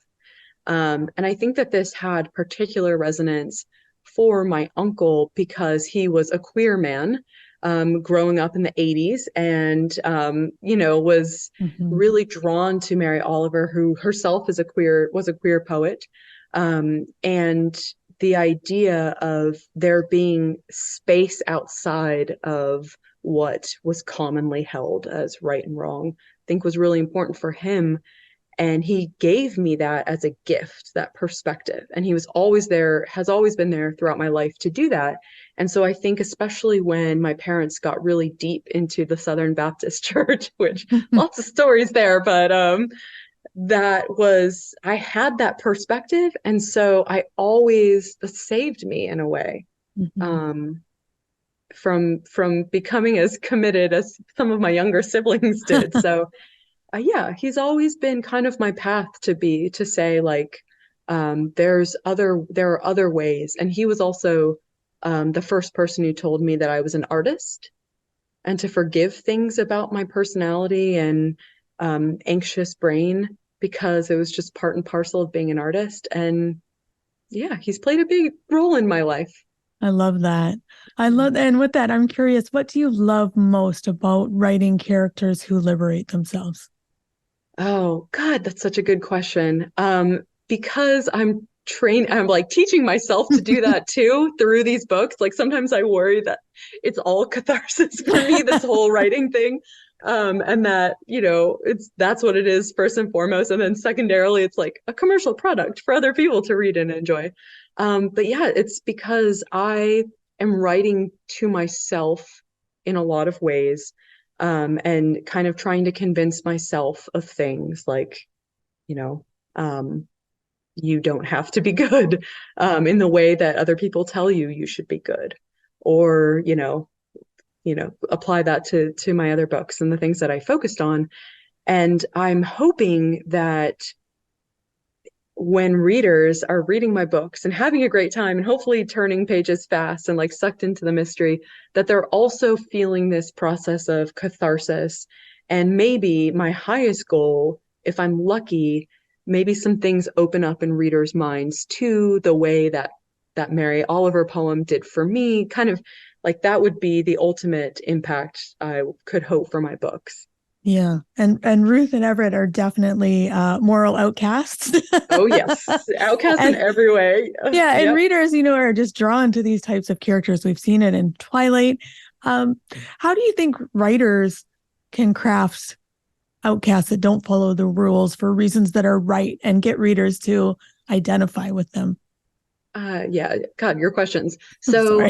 And I think that this had particular resonance for my uncle because he was a queer man growing up in the 80s, and was really drawn to Mary Oliver, who herself was a queer poet, and the idea of there being space outside of what was commonly held as right and wrong, I think was really important for him. And he gave me that as a gift, that perspective. And he was always there, has always been there throughout my life to do that. And so I think especially when my parents got really deep into the Southern Baptist Church, which lots of stories there, but I had that perspective. And so I always, that saved me in a way. From becoming as committed as some of my younger siblings did. So yeah, he's always been kind of my path to say like, there are other ways. And he was also the first person who told me that I was an artist and to forgive things about my personality and anxious brain, because it was just part and parcel of being an artist. And yeah, he's played a big role in my life. I love that. And with that, I'm curious, what do you love most about writing characters who liberate themselves? Oh, God, that's such a good question. Because I'm like teaching myself to do that too through these books. Like sometimes I worry that it's all catharsis for me, this whole writing thing. And that, that's what it is first and foremost. And then secondarily, it's like a commercial product for other people to read and enjoy. But yeah, it's because I am writing to myself in a lot of ways, and kind of trying to convince myself of things like, you don't have to be good in the way that other people tell you should be good, or, apply that to my other books and the things that I focused on. And I'm hoping that when readers are reading my books and having a great time and hopefully turning pages fast and like sucked into the mystery, that they're also feeling this process of catharsis. And maybe my highest goal, if I'm lucky, maybe some things open up in readers' minds to the way that Mary Oliver poem did for me. Kind of like that would be the ultimate impact I could hope for my books. Yeah. And Ruth and Everett are definitely moral outcasts. Oh, yes. Outcasts in every way. Yeah. And yep. Readers, are just drawn to these types of characters. We've seen it in Twilight. How do you think writers can craft outcasts that don't follow the rules for reasons that are right and get readers to identify with them? Yeah. God, your questions. So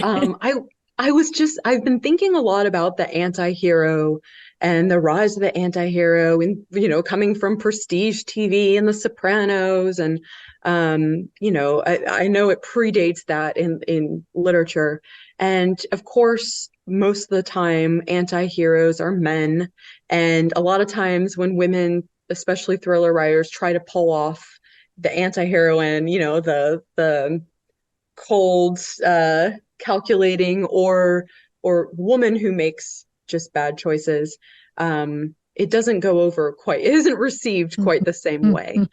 I've been thinking a lot about the anti-hero and the rise of the anti-hero, and, coming from prestige TV and The Sopranos. And, I know it predates that in literature. And of course, most of the time, anti-heroes are men. And a lot of times when women, especially thriller writers, try to pull off the anti-heroine, the cold, calculating or woman who makes just bad choices, it doesn't go over quite, it isn't received quite the same way,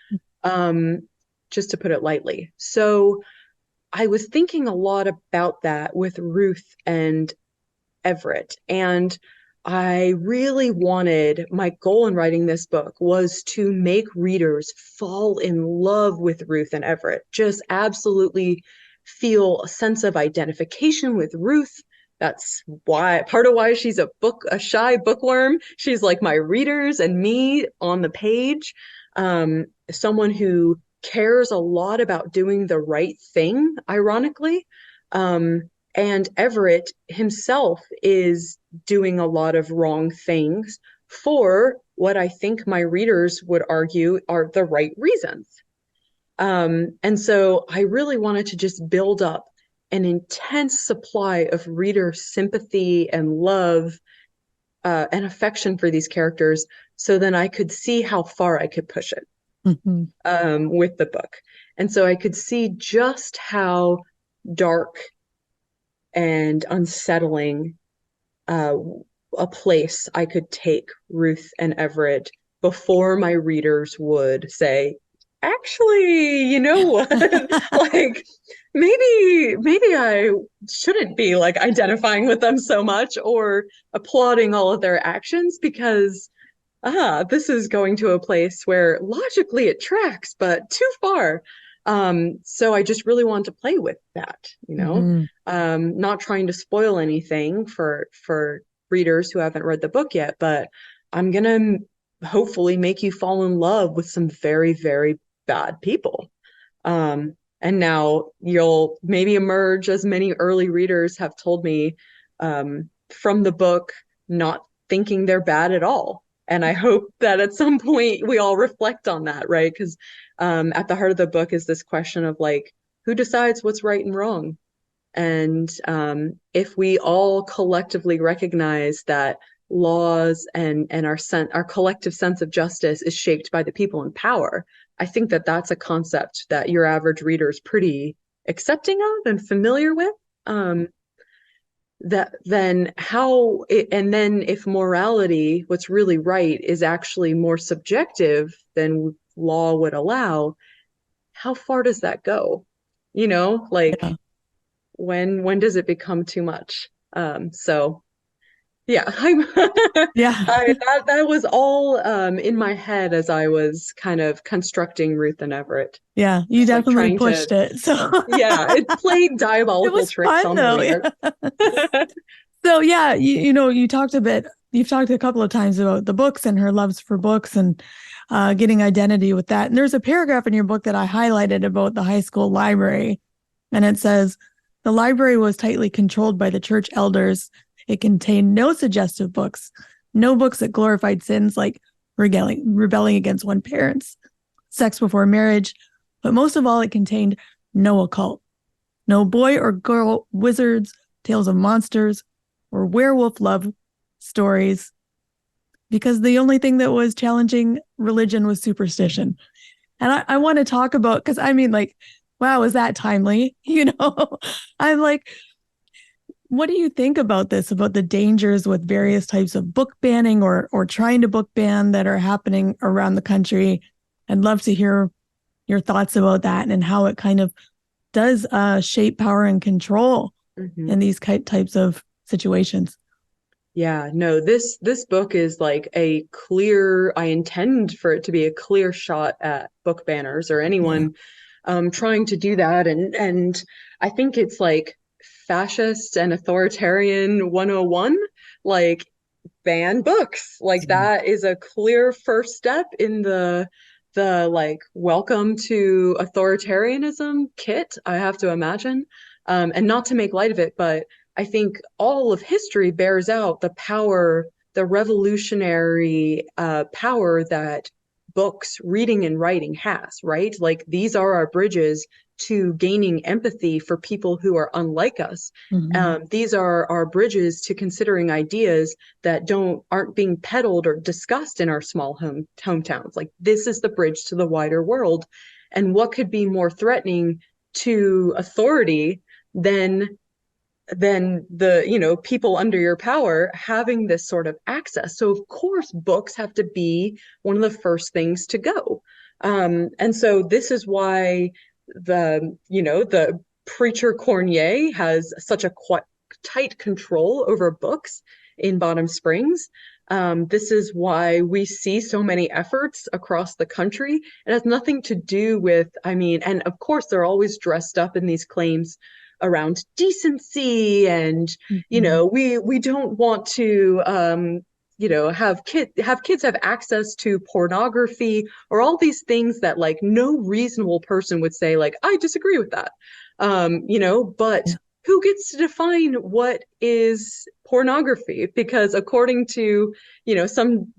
just to put it lightly. So I was thinking a lot about that with Ruth and Everett, and I really wanted, my goal in writing this book was to make readers fall in love with Ruth and Everett, just absolutely feel a sense of identification with Ruth. That's part of why she's a shy bookworm. She's like my readers and me on the page. Someone who cares a lot about doing the right thing, ironically. And Everett himself is doing a lot of wrong things for what I think my readers would argue are the right reasons. And so I really wanted to just build up an intense supply of reader sympathy and love, and affection for these characters, so then I could see how far I could push it with the book. And so I could see just how dark and unsettling a place I could take Ruth and Everett before my readers would say, actually, you know what? Like, maybe I shouldn't be like identifying with them so much or applauding all of their actions, because this is going to a place where logically it tracks, but too far. So I just really want to play with that, not trying to spoil anything for readers who haven't read the book yet, but I'm gonna hopefully make you fall in love with some very, very bad people. And now you'll maybe emerge, as many early readers have told me, from the book, not thinking they're bad at all. And I hope that at some point we all reflect on that, right? Because at the heart of the book is this question of like, who decides what's right and wrong? And if we all collectively recognize that laws and our collective sense of justice is shaped by the people in power, I think that that's a concept that your average reader is pretty accepting of and familiar with. Then if morality, what's really right, is actually more subjective than law would allow, how far does that go? Like, Yeah. when does it become too much? So yeah, Yeah. that was all in my head as I was kind of constructing Ruth and Everett. Yeah, you Just, like, definitely trying pushed to, it. So yeah, it played it diabolical was tricks fun on though. the reader. So yeah, you've talked a couple of times about the books and her loves for books and getting identity with that. And there's a paragraph in your book that I highlighted about the high school library. And it says, the library was tightly controlled by the church elders. It contained no suggestive books, no books that glorified sins like rebelling against one's parents, sex before marriage. But most of all, it contained no occult, no boy or girl wizards, tales of monsters, or werewolf love stories, because the only thing that was challenging religion was superstition. And I want to talk about, because I mean, like, wow, is that timely? I'm like, what do you think about this, about the dangers with various types of book banning or trying to book ban that are happening around the country? I'd love to hear your thoughts about that and how it kind of does shape power and control in these types of situations. Yeah, no, this book is like I intend for it to be a clear shot at book banners or anyone trying to do that. And I think it's like fascist and authoritarian 101, like, ban books. Like, that is a clear first step in the like welcome to authoritarianism kit, I have to imagine. And not to make light of it, but I think all of history bears out the revolutionary power that books, reading and writing has, right? Like, these are our bridges to gaining empathy for people who are unlike us. These are our bridges to considering ideas that aren't being peddled or discussed in our small hometowns. Like, this is the bridge to the wider world. And what could be more threatening to authority than the people under your power having this sort of access? So of course books have to be one of the first things to go. And so this is why the preacher Cornier has such a tight control over books in Bottom Springs. This is why we see so many efforts across the country. It has nothing to do with, and of course they're always dressed up in these claims around decency and we don't want to have kids have access to pornography or all these things that like no reasonable person would say like I disagree with that. But who gets to define what is pornography? Because according to some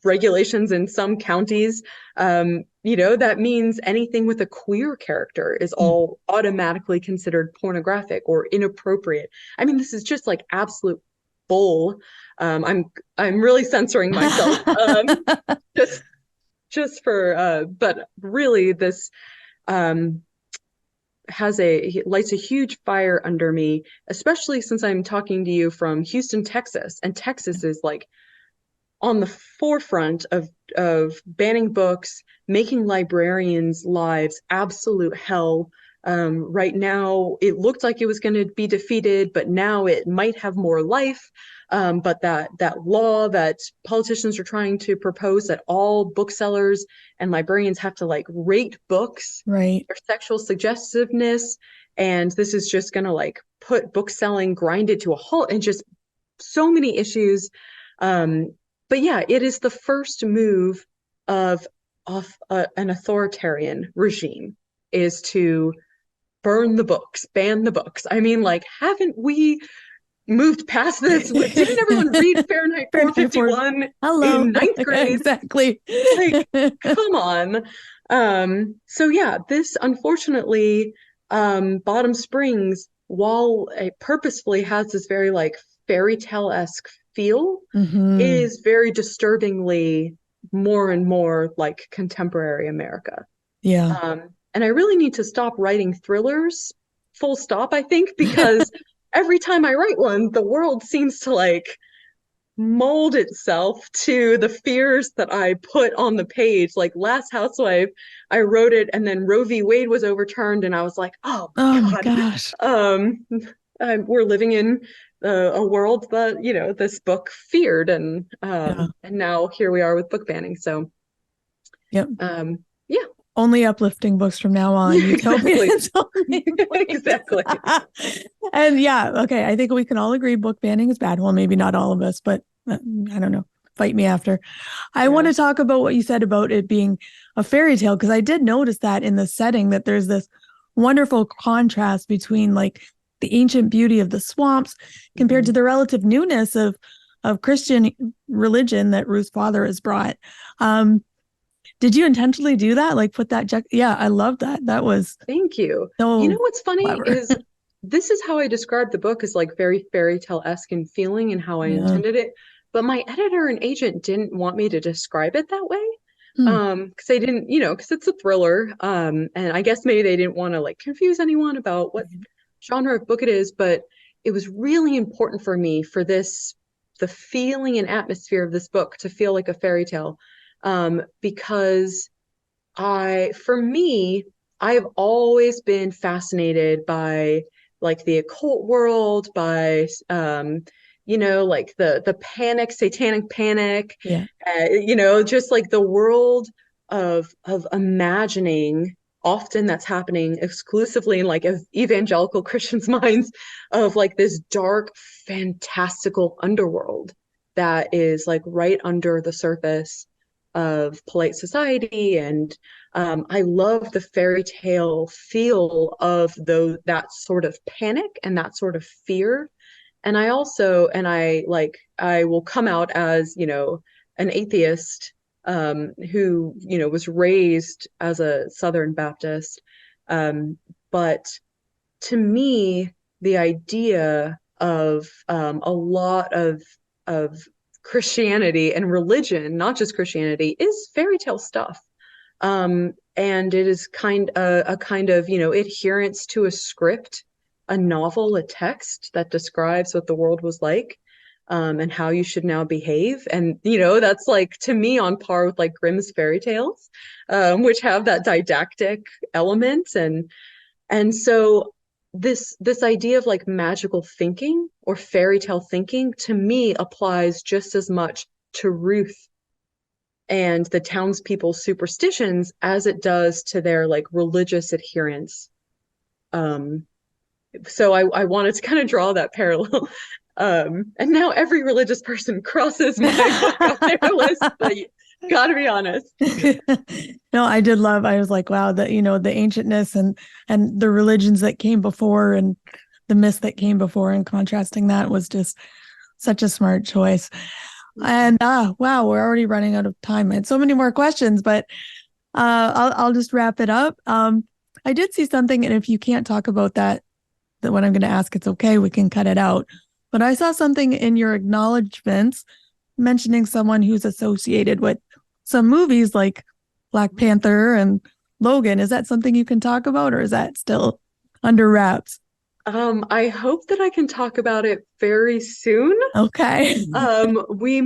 regulations in some counties, that means anything with a queer character is all automatically considered pornographic or inappropriate. I mean, this is just like absolute bull. I'm really censoring myself, just for, but really this lights a huge fire under me, especially since I'm talking to you from Houston, Texas, and Texas is like on the forefront of banning books, making librarians' lives absolute hell. Right now, it looked like it was going to be defeated, but now it might have more life. But that law that politicians are trying to propose that all booksellers and librarians have to like rate books, right, their sexual suggestiveness, and this is just going to like put book selling, grind it to a halt, and just so many issues. But yeah, it is the first move of an authoritarian regime is to burn the books, ban the books. I mean, like, haven't we moved past this. Didn't everyone read Fahrenheit 451 Hello. in ninth grade? Exactly. Like, come on. So yeah, this unfortunately, Bottom Springs, while it purposefully has this very like fairy tale-esque feel, is very disturbingly more and more like contemporary America. Yeah. And I really need to stop writing thrillers, full stop, I think, because every time I write one, the world seems to like mold itself to the fears that I put on the page. Like Last Housewife, I wrote it and then Roe v. Wade was overturned and I was like, oh my God. gosh. We're living in a world that, you know, this book feared, and now here we are with book banning. So yep. Yeah. Only uplifting books from now on. Exactly. Exactly. And yeah, okay. I think we can all agree book banning is bad. Well, maybe not all of us, but I don't know. Fight me after. I want to talk about what you said about it being a fairy tale, because I did notice that in the setting that there's this wonderful contrast between like the ancient beauty of the swamps compared to the relative newness of Christian religion that Ruth's father has brought. Did you intentionally do that? Like put that? Yeah, I love that. That was. Thank you. So you know what's funny clever. is this is how I described the book as like very fairy tale-esque in feeling and how I intended it. But my editor and agent didn't want me to describe it that way. Because they didn't, you know, because it's a thriller. And I guess maybe they didn't want to like confuse anyone about what genre of book it is. But it was really important for me for this, the feeling and atmosphere of this book to feel like a fairy tale. Because for me, I've always been fascinated by like the occult world, by, you know, like the panic, satanic panic, you know, just like the world of imagining, often that's happening exclusively in like evangelical Christians' minds, of like this dark, fantastical underworld that is like right under the surface of polite society. And I love the fairy tale feel of that sort of panic and that sort of fear. And I will come out as, you know, an atheist who, you know, was raised as a Southern Baptist. But to me, the idea of a lot of Christianity and religion, not just Christianity, is fairy tale stuff. And it is a kind of, you know, adherence to a script, a novel, a text that describes what the world was like, and how you should now behave. And, you know, that's like, to me, on par with like Grimm's fairy tales, which have that didactic element. And so this idea of like magical thinking or fairy tale thinking, to me, applies just as much to Ruth and the townspeople's superstitions as it does to their like religious adherence. So I wanted to kind of draw that parallel. And now every religious person crosses my book off their list, but gotta be honest. No, I did love, I was like, wow, that, you know, the ancientness and the religions that came before and the myths that came before, and contrasting that was just such a smart choice. And wow, we're already running out of time. I had so many more questions, but I'll just wrap it up. I did see something, and if you can't talk about that what I'm going to ask, it's okay, we can cut it out. But I saw something in your acknowledgments mentioning someone who's associated with some movies like Black Panther and Logan. Is that something you can talk about, or is that still under wraps? I hope that I can talk about it very soon. Okay. We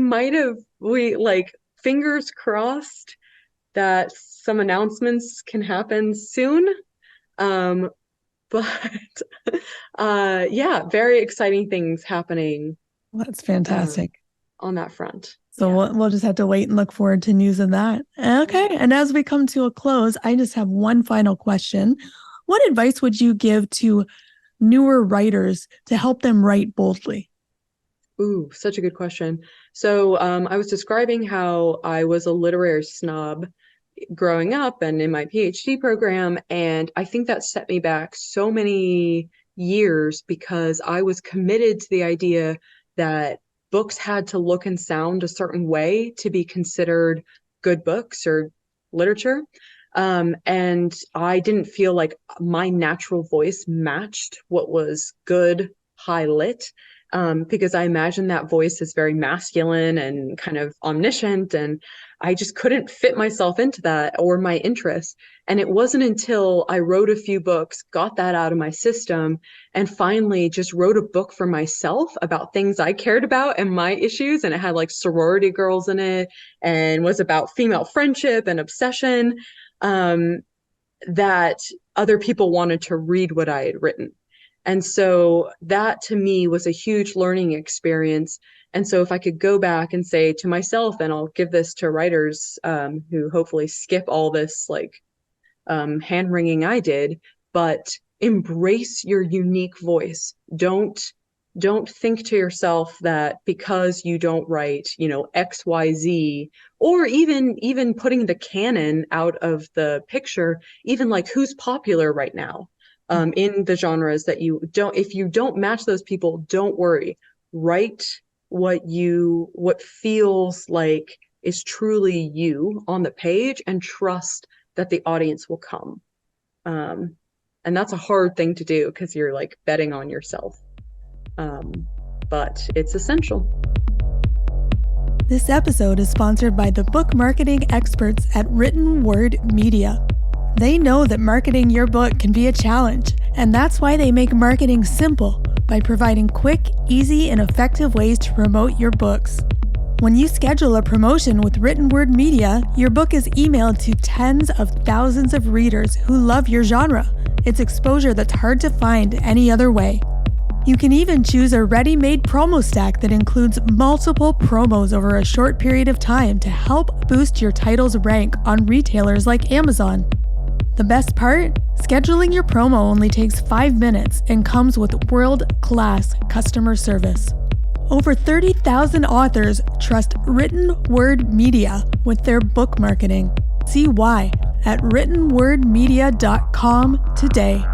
fingers crossed that some announcements can happen soon. But yeah, very exciting things happening. Well, that's fantastic. On that front. So yeah. we'll just have to wait and look forward to news of that. Okay. And as we come to a close, I just have one final question. What advice would you give to newer writers to help them write boldly? Ooh, such a good question. So I was describing how I was a literary snob growing up and in my PhD program, and I think that set me back so many years because I was committed to the idea that books had to look and sound a certain way to be considered good books or literature. And I didn't feel like my natural voice matched what was good, high lit, because I imagine that voice is very masculine and kind of omniscient. And I just couldn't fit myself into that or my interests. And it wasn't until I wrote a few books, got that out of my system, and finally just wrote a book for myself about things I cared about and my issues. And it had like sorority girls in it and was about female friendship and obsession, that other people wanted to read what I had written. And so that to me was a huge learning experience. And so if I could go back and say to myself, and I'll give this to writers who hopefully skip all this like hand wringing I did, but embrace your unique voice. Don't think to yourself that because you don't write, you know, XYZ, or even putting the canon out of the picture, even like who's popular right now in the genres that you don't, if you don't match those people, don't worry. Write what feels like is truly you on the page and trust that the audience will come. And that's a hard thing to do because you're like betting on yourself. But it's essential. This episode is sponsored by the book marketing experts at Written Word Media. They know that marketing your book can be a challenge, and that's why they make marketing simple by providing quick, easy, and effective ways to promote your books. When you schedule a promotion with Written Word Media, your book is emailed to tens of thousands of readers who love your genre. It's exposure that's hard to find any other way. You can even choose a ready-made promo stack that includes multiple promos over a short period of time to help boost your title's rank on retailers like Amazon. The best part? Scheduling your promo only takes 5 minutes and comes with world-class customer service. Over 30,000 authors trust Written Word Media with their book marketing. See why at writtenwordmedia.com today.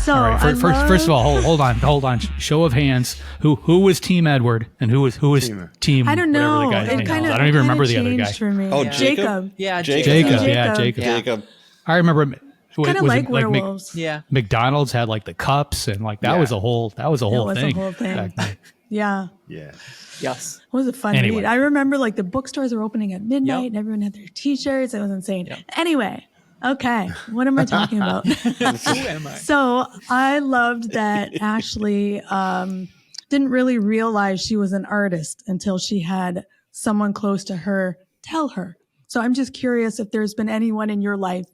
So, all right, first of all, hold on. Show of hands. Who was Team Edward and who was Team? I don't know. Whatever the guy's It name kind was. of I don't even remember the other guy. changed for me. Oh, Yeah. Jacob? Yeah, Jacob. I remember. Kind of like werewolves. Yeah. McDonald's had like the cups and like that was a whole thing. It was a whole thing. back then. Yeah. Yeah. Yes. It was a fun read. I remember like the bookstores were opening at midnight and everyone had their t-shirts. It was insane. Yep. Anyway, okay. What am I talking about? Who am I? So I loved that Ashley didn't really realize she was an artist until she had someone close to her tell her. So I'm just curious if there's been anyone in your life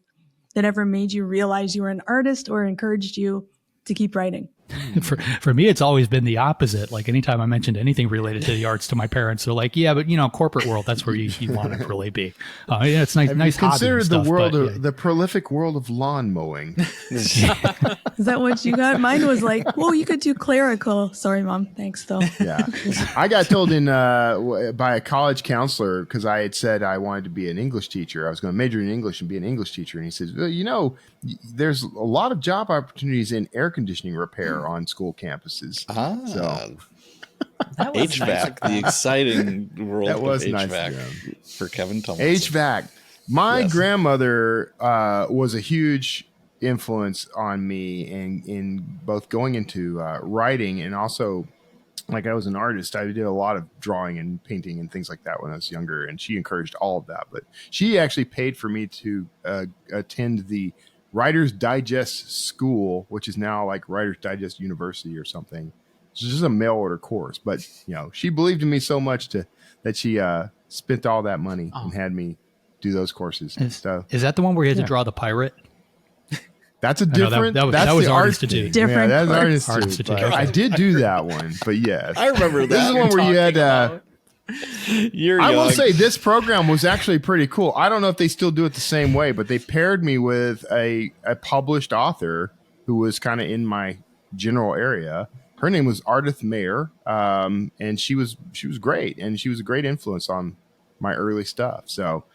that ever made you realize you were an artist or encouraged you to keep writing. For me, it's always been the opposite. Like anytime I mentioned anything related to the arts to my parents, they're like, "Yeah, but you know, corporate world, that's where you want to really be." Yeah, it's nice. Nice hobby. Considered the world of the prolific world of lawn mowing. Is that what you got? Mine was like, "Well, you could do clerical." Sorry, Mom. Thanks, though. Yeah, I got told by a college counselor because I had said I wanted to be an English teacher. I was going to major in English and be an English teacher, and he says, "Well, you know, there's a lot of job opportunities in air conditioning repair on school campuses." So That was HVAC, nice. the exciting world That was of nice HVAC for Kevin Tumlinson. HVAC. My Yes. grandmother was a huge influence on me in both going into writing and also, like, I was an artist. I did a lot of drawing and painting and things like that when I was younger, and she encouraged all of that. But she actually paid for me to attend the Writer's Digest School, which is now like Writer's Digest University or something. It's just a mail order course, but you know, she believed in me so much that she spent all that money and had me do those courses. So Is that the one where you had to draw the pirate? that's a know different. that was the Artist art to do. thing. Different Yeah, that's course. artist Artist to to do. do. But I did do that one, but yes, I remember that. this is one where you had. You're I will young. say this program was actually pretty cool. I don't know if they still do it the same way, but they paired me with a published author who was kind of in my general area. Her name was Ardith Mayer, and she was great, and she was a great influence on my early stuff. So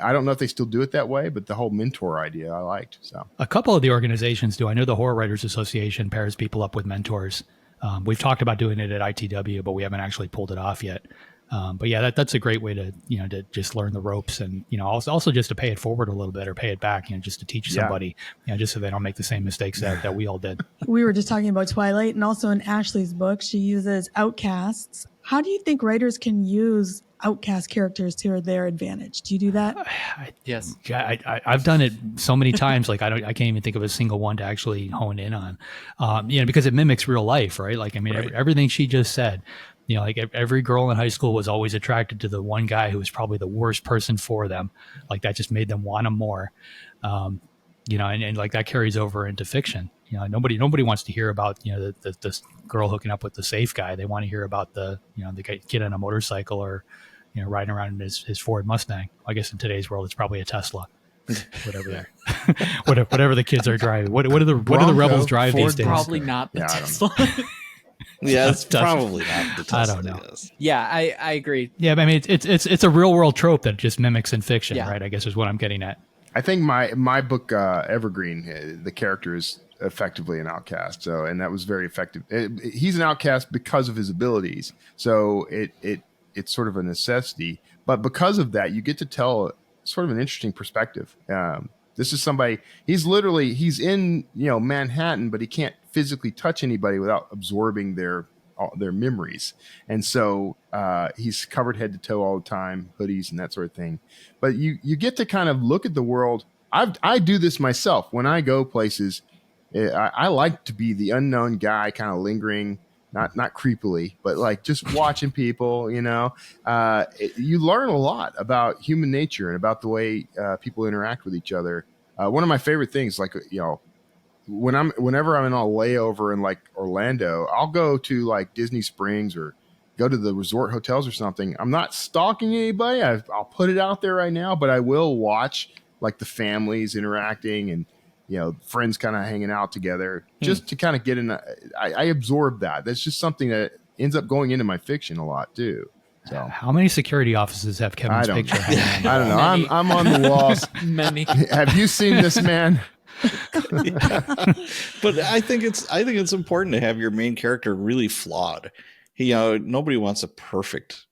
I don't know if they still do it that way, but the whole mentor idea I liked. So a couple of the organizations do. I know the Horror Writers Association pairs people up with mentors. We've talked about doing it at ITW, but we haven't actually pulled it off yet. But yeah, that's a great way to, to just learn the ropes and, also just to pay it forward a little bit or pay it back, just to teach somebody, just so they don't make the same mistakes that we all did. We were just talking about Twilight, and also in Ashley's book, she uses outcasts. How do you think writers can use outcast characters to their advantage? Do you do that? Yes. I've done it so many times. Like I can't even think of a single one to actually hone in on, because it mimics real life, right? Like, everything she just said, like every girl in high school was always attracted to the one guy who was probably the worst person for them. Like that just made them want him more. And like that carries over into fiction. Nobody wants to hear about, the girl hooking up with the safe guy. They want to hear about the kid on a motorcycle or, riding around in his Ford Mustang. I guess in today's world, it's probably a Tesla, whatever the kids are driving. What do the rebels drive these days? Probably not the Tesla. Yeah, it's probably not the Tesla. I don't know. Yeah, I agree. Yeah, but it's a real world trope that just mimics in fiction, right? I guess is what I'm getting at. I think my book Evergreen, the character is effectively an outcast. So, and that was very effective. He's an outcast because of his abilities. So it's sort of a necessity, but because of that, you get to tell sort of an interesting perspective. This is somebody, he's in, Manhattan, but he can't physically touch anybody without absorbing their memories. And so he's covered head to toe all the time, hoodies and that sort of thing. But you get to kind of look at the world. I do this myself. When I go places, I like to be the unknown guy kind of lingering, not creepily, but like just watching people, you learn a lot about human nature and about the way people interact with each other. One of my favorite things, like, whenever I'm in a layover in like Orlando, I'll go to like Disney Springs or go to the resort hotels or something. I'm not stalking anybody. I'll put it out there right now, but I will watch like the families interacting and, friends kind of hanging out together just to kind of get in. I absorb that. That's just something that ends up going into my fiction a lot too. So how many security offices have Kevin's picture? I don't know. I'm on the walls. Many. Have you seen this man? But I think it's important to have your main character really flawed. Nobody wants a perfect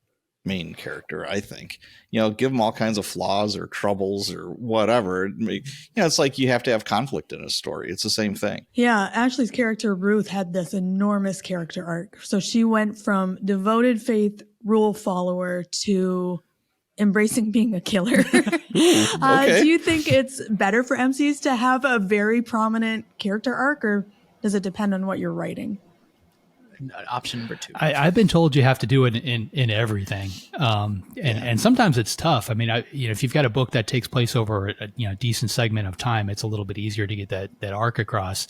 main character. I think, give them all kinds of flaws or troubles or whatever. It's like you have to have conflict in a story. It's the same thing. Yeah. Ashley's character, Ruth, had this enormous character arc. So she went from devoted faith rule follower to embracing being a killer. Okay. Do you think it's better for MCs to have a very prominent character arc, or does it depend on what you're writing? Option number 2. I've been told you have to do it in everything. And sometimes it's tough. If you've got a book that takes place over a decent segment of time, it's a little bit easier to get that arc across.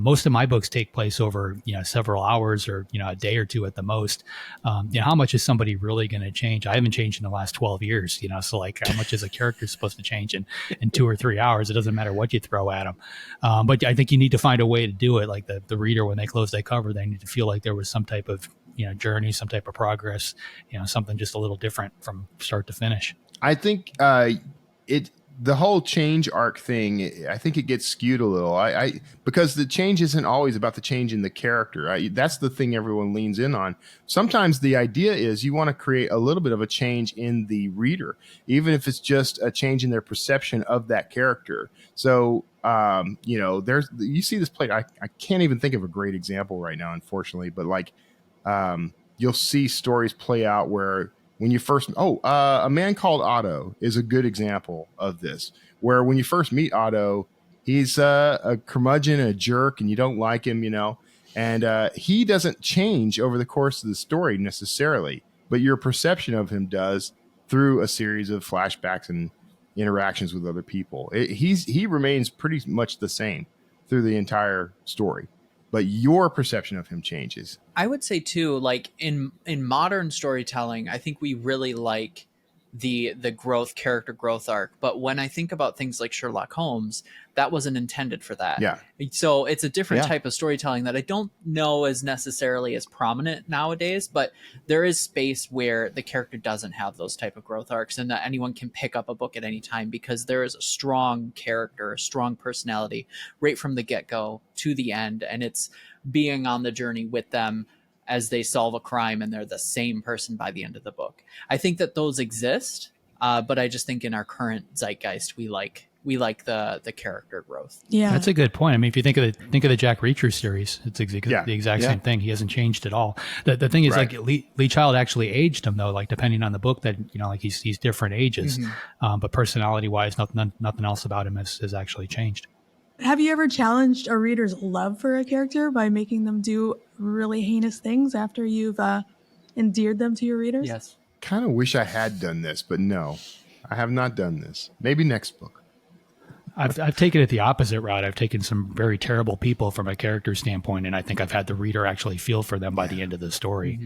Most of my books take place over, several hours or, a day or two at the most. How much is somebody really going to change? I haven't changed in the last 12 years, so like how much is a character supposed to change in 2 or 3 hours? It doesn't matter what you throw at them. But I think you need to find a way to do it. Like the reader, when they close that cover, they need to feel like there was some type of journey, some type of progress, something just a little different from start to finish. I think the whole change arc thing, I think it gets skewed a little. Because the change isn't always about the change in the character. That's the thing everyone leans in on. Sometimes the idea is you want to create a little bit of a change in the reader, even if it's just a change in their perception of that character. So you see this played. I can't even think of a great example right now, unfortunately, but like you'll see stories play out where when you first, A Man Called Otto is a good example of this, where when you first meet Otto, he's a curmudgeon, a jerk, and you don't like him, and he doesn't change over the course of the story necessarily, but your perception of him does through a series of flashbacks and interactions with other people. He remains pretty much the same through the entire story, but your perception of him changes. I would say too, like in modern storytelling, I think we really like the character growth arc. But when I think about things like Sherlock Holmes, that wasn't intended for that. Yeah. So it's a different type of storytelling that I don't know is necessarily as prominent nowadays, but there is space where the character doesn't have those type of growth arcs, and that anyone can pick up a book at any time because there is a strong character, a strong personality right from the get-go to the end. And it's being on the journey with them as they solve a crime, and they're the same person by the end of the book. I think that those exist, but I just think in our current zeitgeist, we like the character growth. Yeah, that's a good point. I mean, if you think of the Jack Reacher series, it's the exact same thing. He hasn't changed at all. The thing is, like Lee Child actually aged him though, like depending on the book, that like he's different ages, but personality wise, nothing else about him has actually changed. Have you ever challenged a reader's love for a character by making them do really heinous things after you've endeared them to your readers? Yes. Kind of wish I had done this, but no, I have not done this. Maybe next book. I've taken it the opposite route. I've taken some very terrible people from a character standpoint, and I think I've had the reader actually feel for them by the end of the story.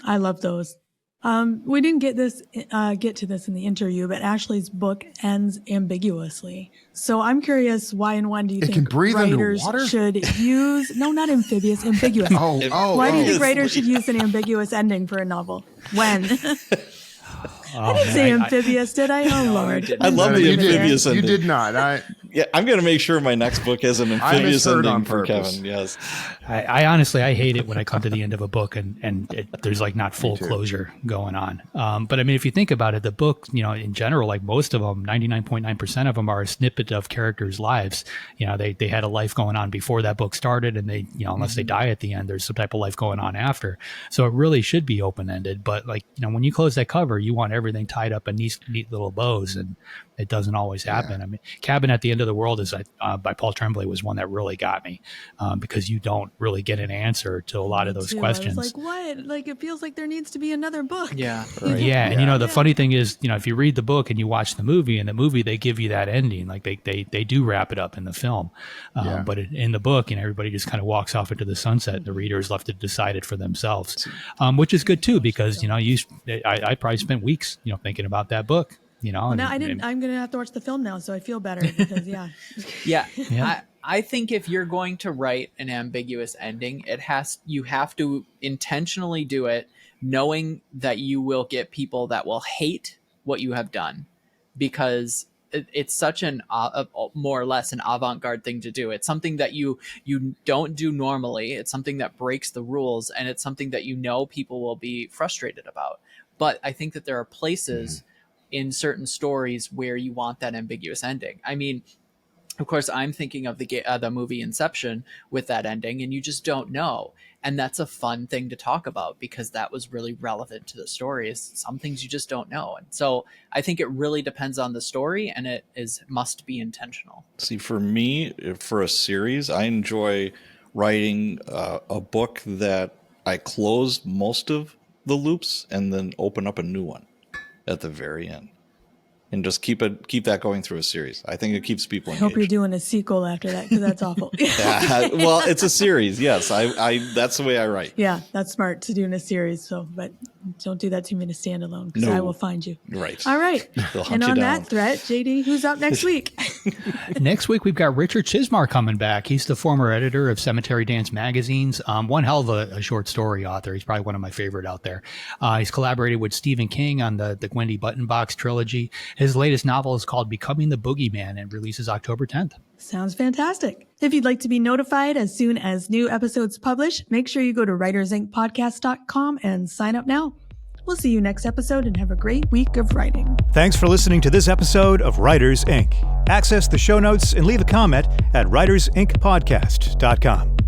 I love those. We didn't get to this in the interview, but Ashley's book ends ambiguously. So I'm curious, why and when do you think writers should use? No, not amphibious, ambiguous. Why do you think writers should use an ambiguous ending for a novel? When? I didn't say amphibious, did I? Oh, Lord. I love the amphibious ending. You did not. I'm going to make sure my next book has an amphibious ending for Kevin. Yes. I honestly, I hate it when I come to the end of a book and there's like not full closure going on. But I mean, if you think about it, the book, in general, like most of them, 99.9% of them are a snippet of characters' lives. They had a life going on before that book started, and they, unless they die at the end, there's some type of life going on after. So it really should be open-ended. But like, when you close that cover, you want everything tied up in neat little bows, and it doesn't always happen. I mean, Cabin at the End of the World is by Paul Tremblay was one that really got me, because you don't really get an answer to a lot of those questions. I was like, what? Like, it feels like there needs to be another book. Yeah. Right. Yeah. And the funny thing is, if you read the book and you watch the movie, they give you that ending, like they do wrap it up in the film. But in the book, everybody just kind of walks off into the sunset, and the reader is left to decide it for themselves, which is good too, because, I probably spent weeks, thinking about that book. Well, now I'm going to have to watch the film now, so I feel better because I think if you're going to write an ambiguous ending, you have to intentionally do it, knowing that you will get people that will hate what you have done, because it's such an more or less an avant-garde thing to do. It's something that you don't do normally. It's something that breaks the rules, and it's something that people will be frustrated about. But I think that there are places in certain stories where you want that ambiguous ending. I mean, of course, I'm thinking of the movie Inception with that ending, and you just don't know. And that's a fun thing to talk about, because that was really relevant to the story. Is some things you just don't know. And so I think it really depends on the story, and it must be intentional. See, for me, for a series, I enjoy writing a book that I close most of the loops and then open up a new one at the very end, and just keep that going through a series. I think it keeps people engaged. I hope you're doing a sequel after that, because that's awful. Well, it's a series. Yes, I that's the way I write. Yeah, that's smart to do in a series. So, but don't do that to me in a standalone, because I will find you. Right. All right. And on that threat, JD, who's up next week? Next week, we've got Richard Chismar coming back. He's the former editor of Cemetery Dance magazines. One hell of a short story author. He's probably one of my favorite out there. He's collaborated with Stephen King on the Wendy Buttonbox trilogy. His latest novel is called Becoming the Boogeyman and releases October 10th. Sounds fantastic. If you'd like to be notified as soon as new episodes publish, make sure you go to writersincpodcast.com and sign up now. We'll see you next episode, and have a great week of writing. Thanks for listening to this episode of Writers Inc. Access the show notes and leave a comment at writersincpodcast.com.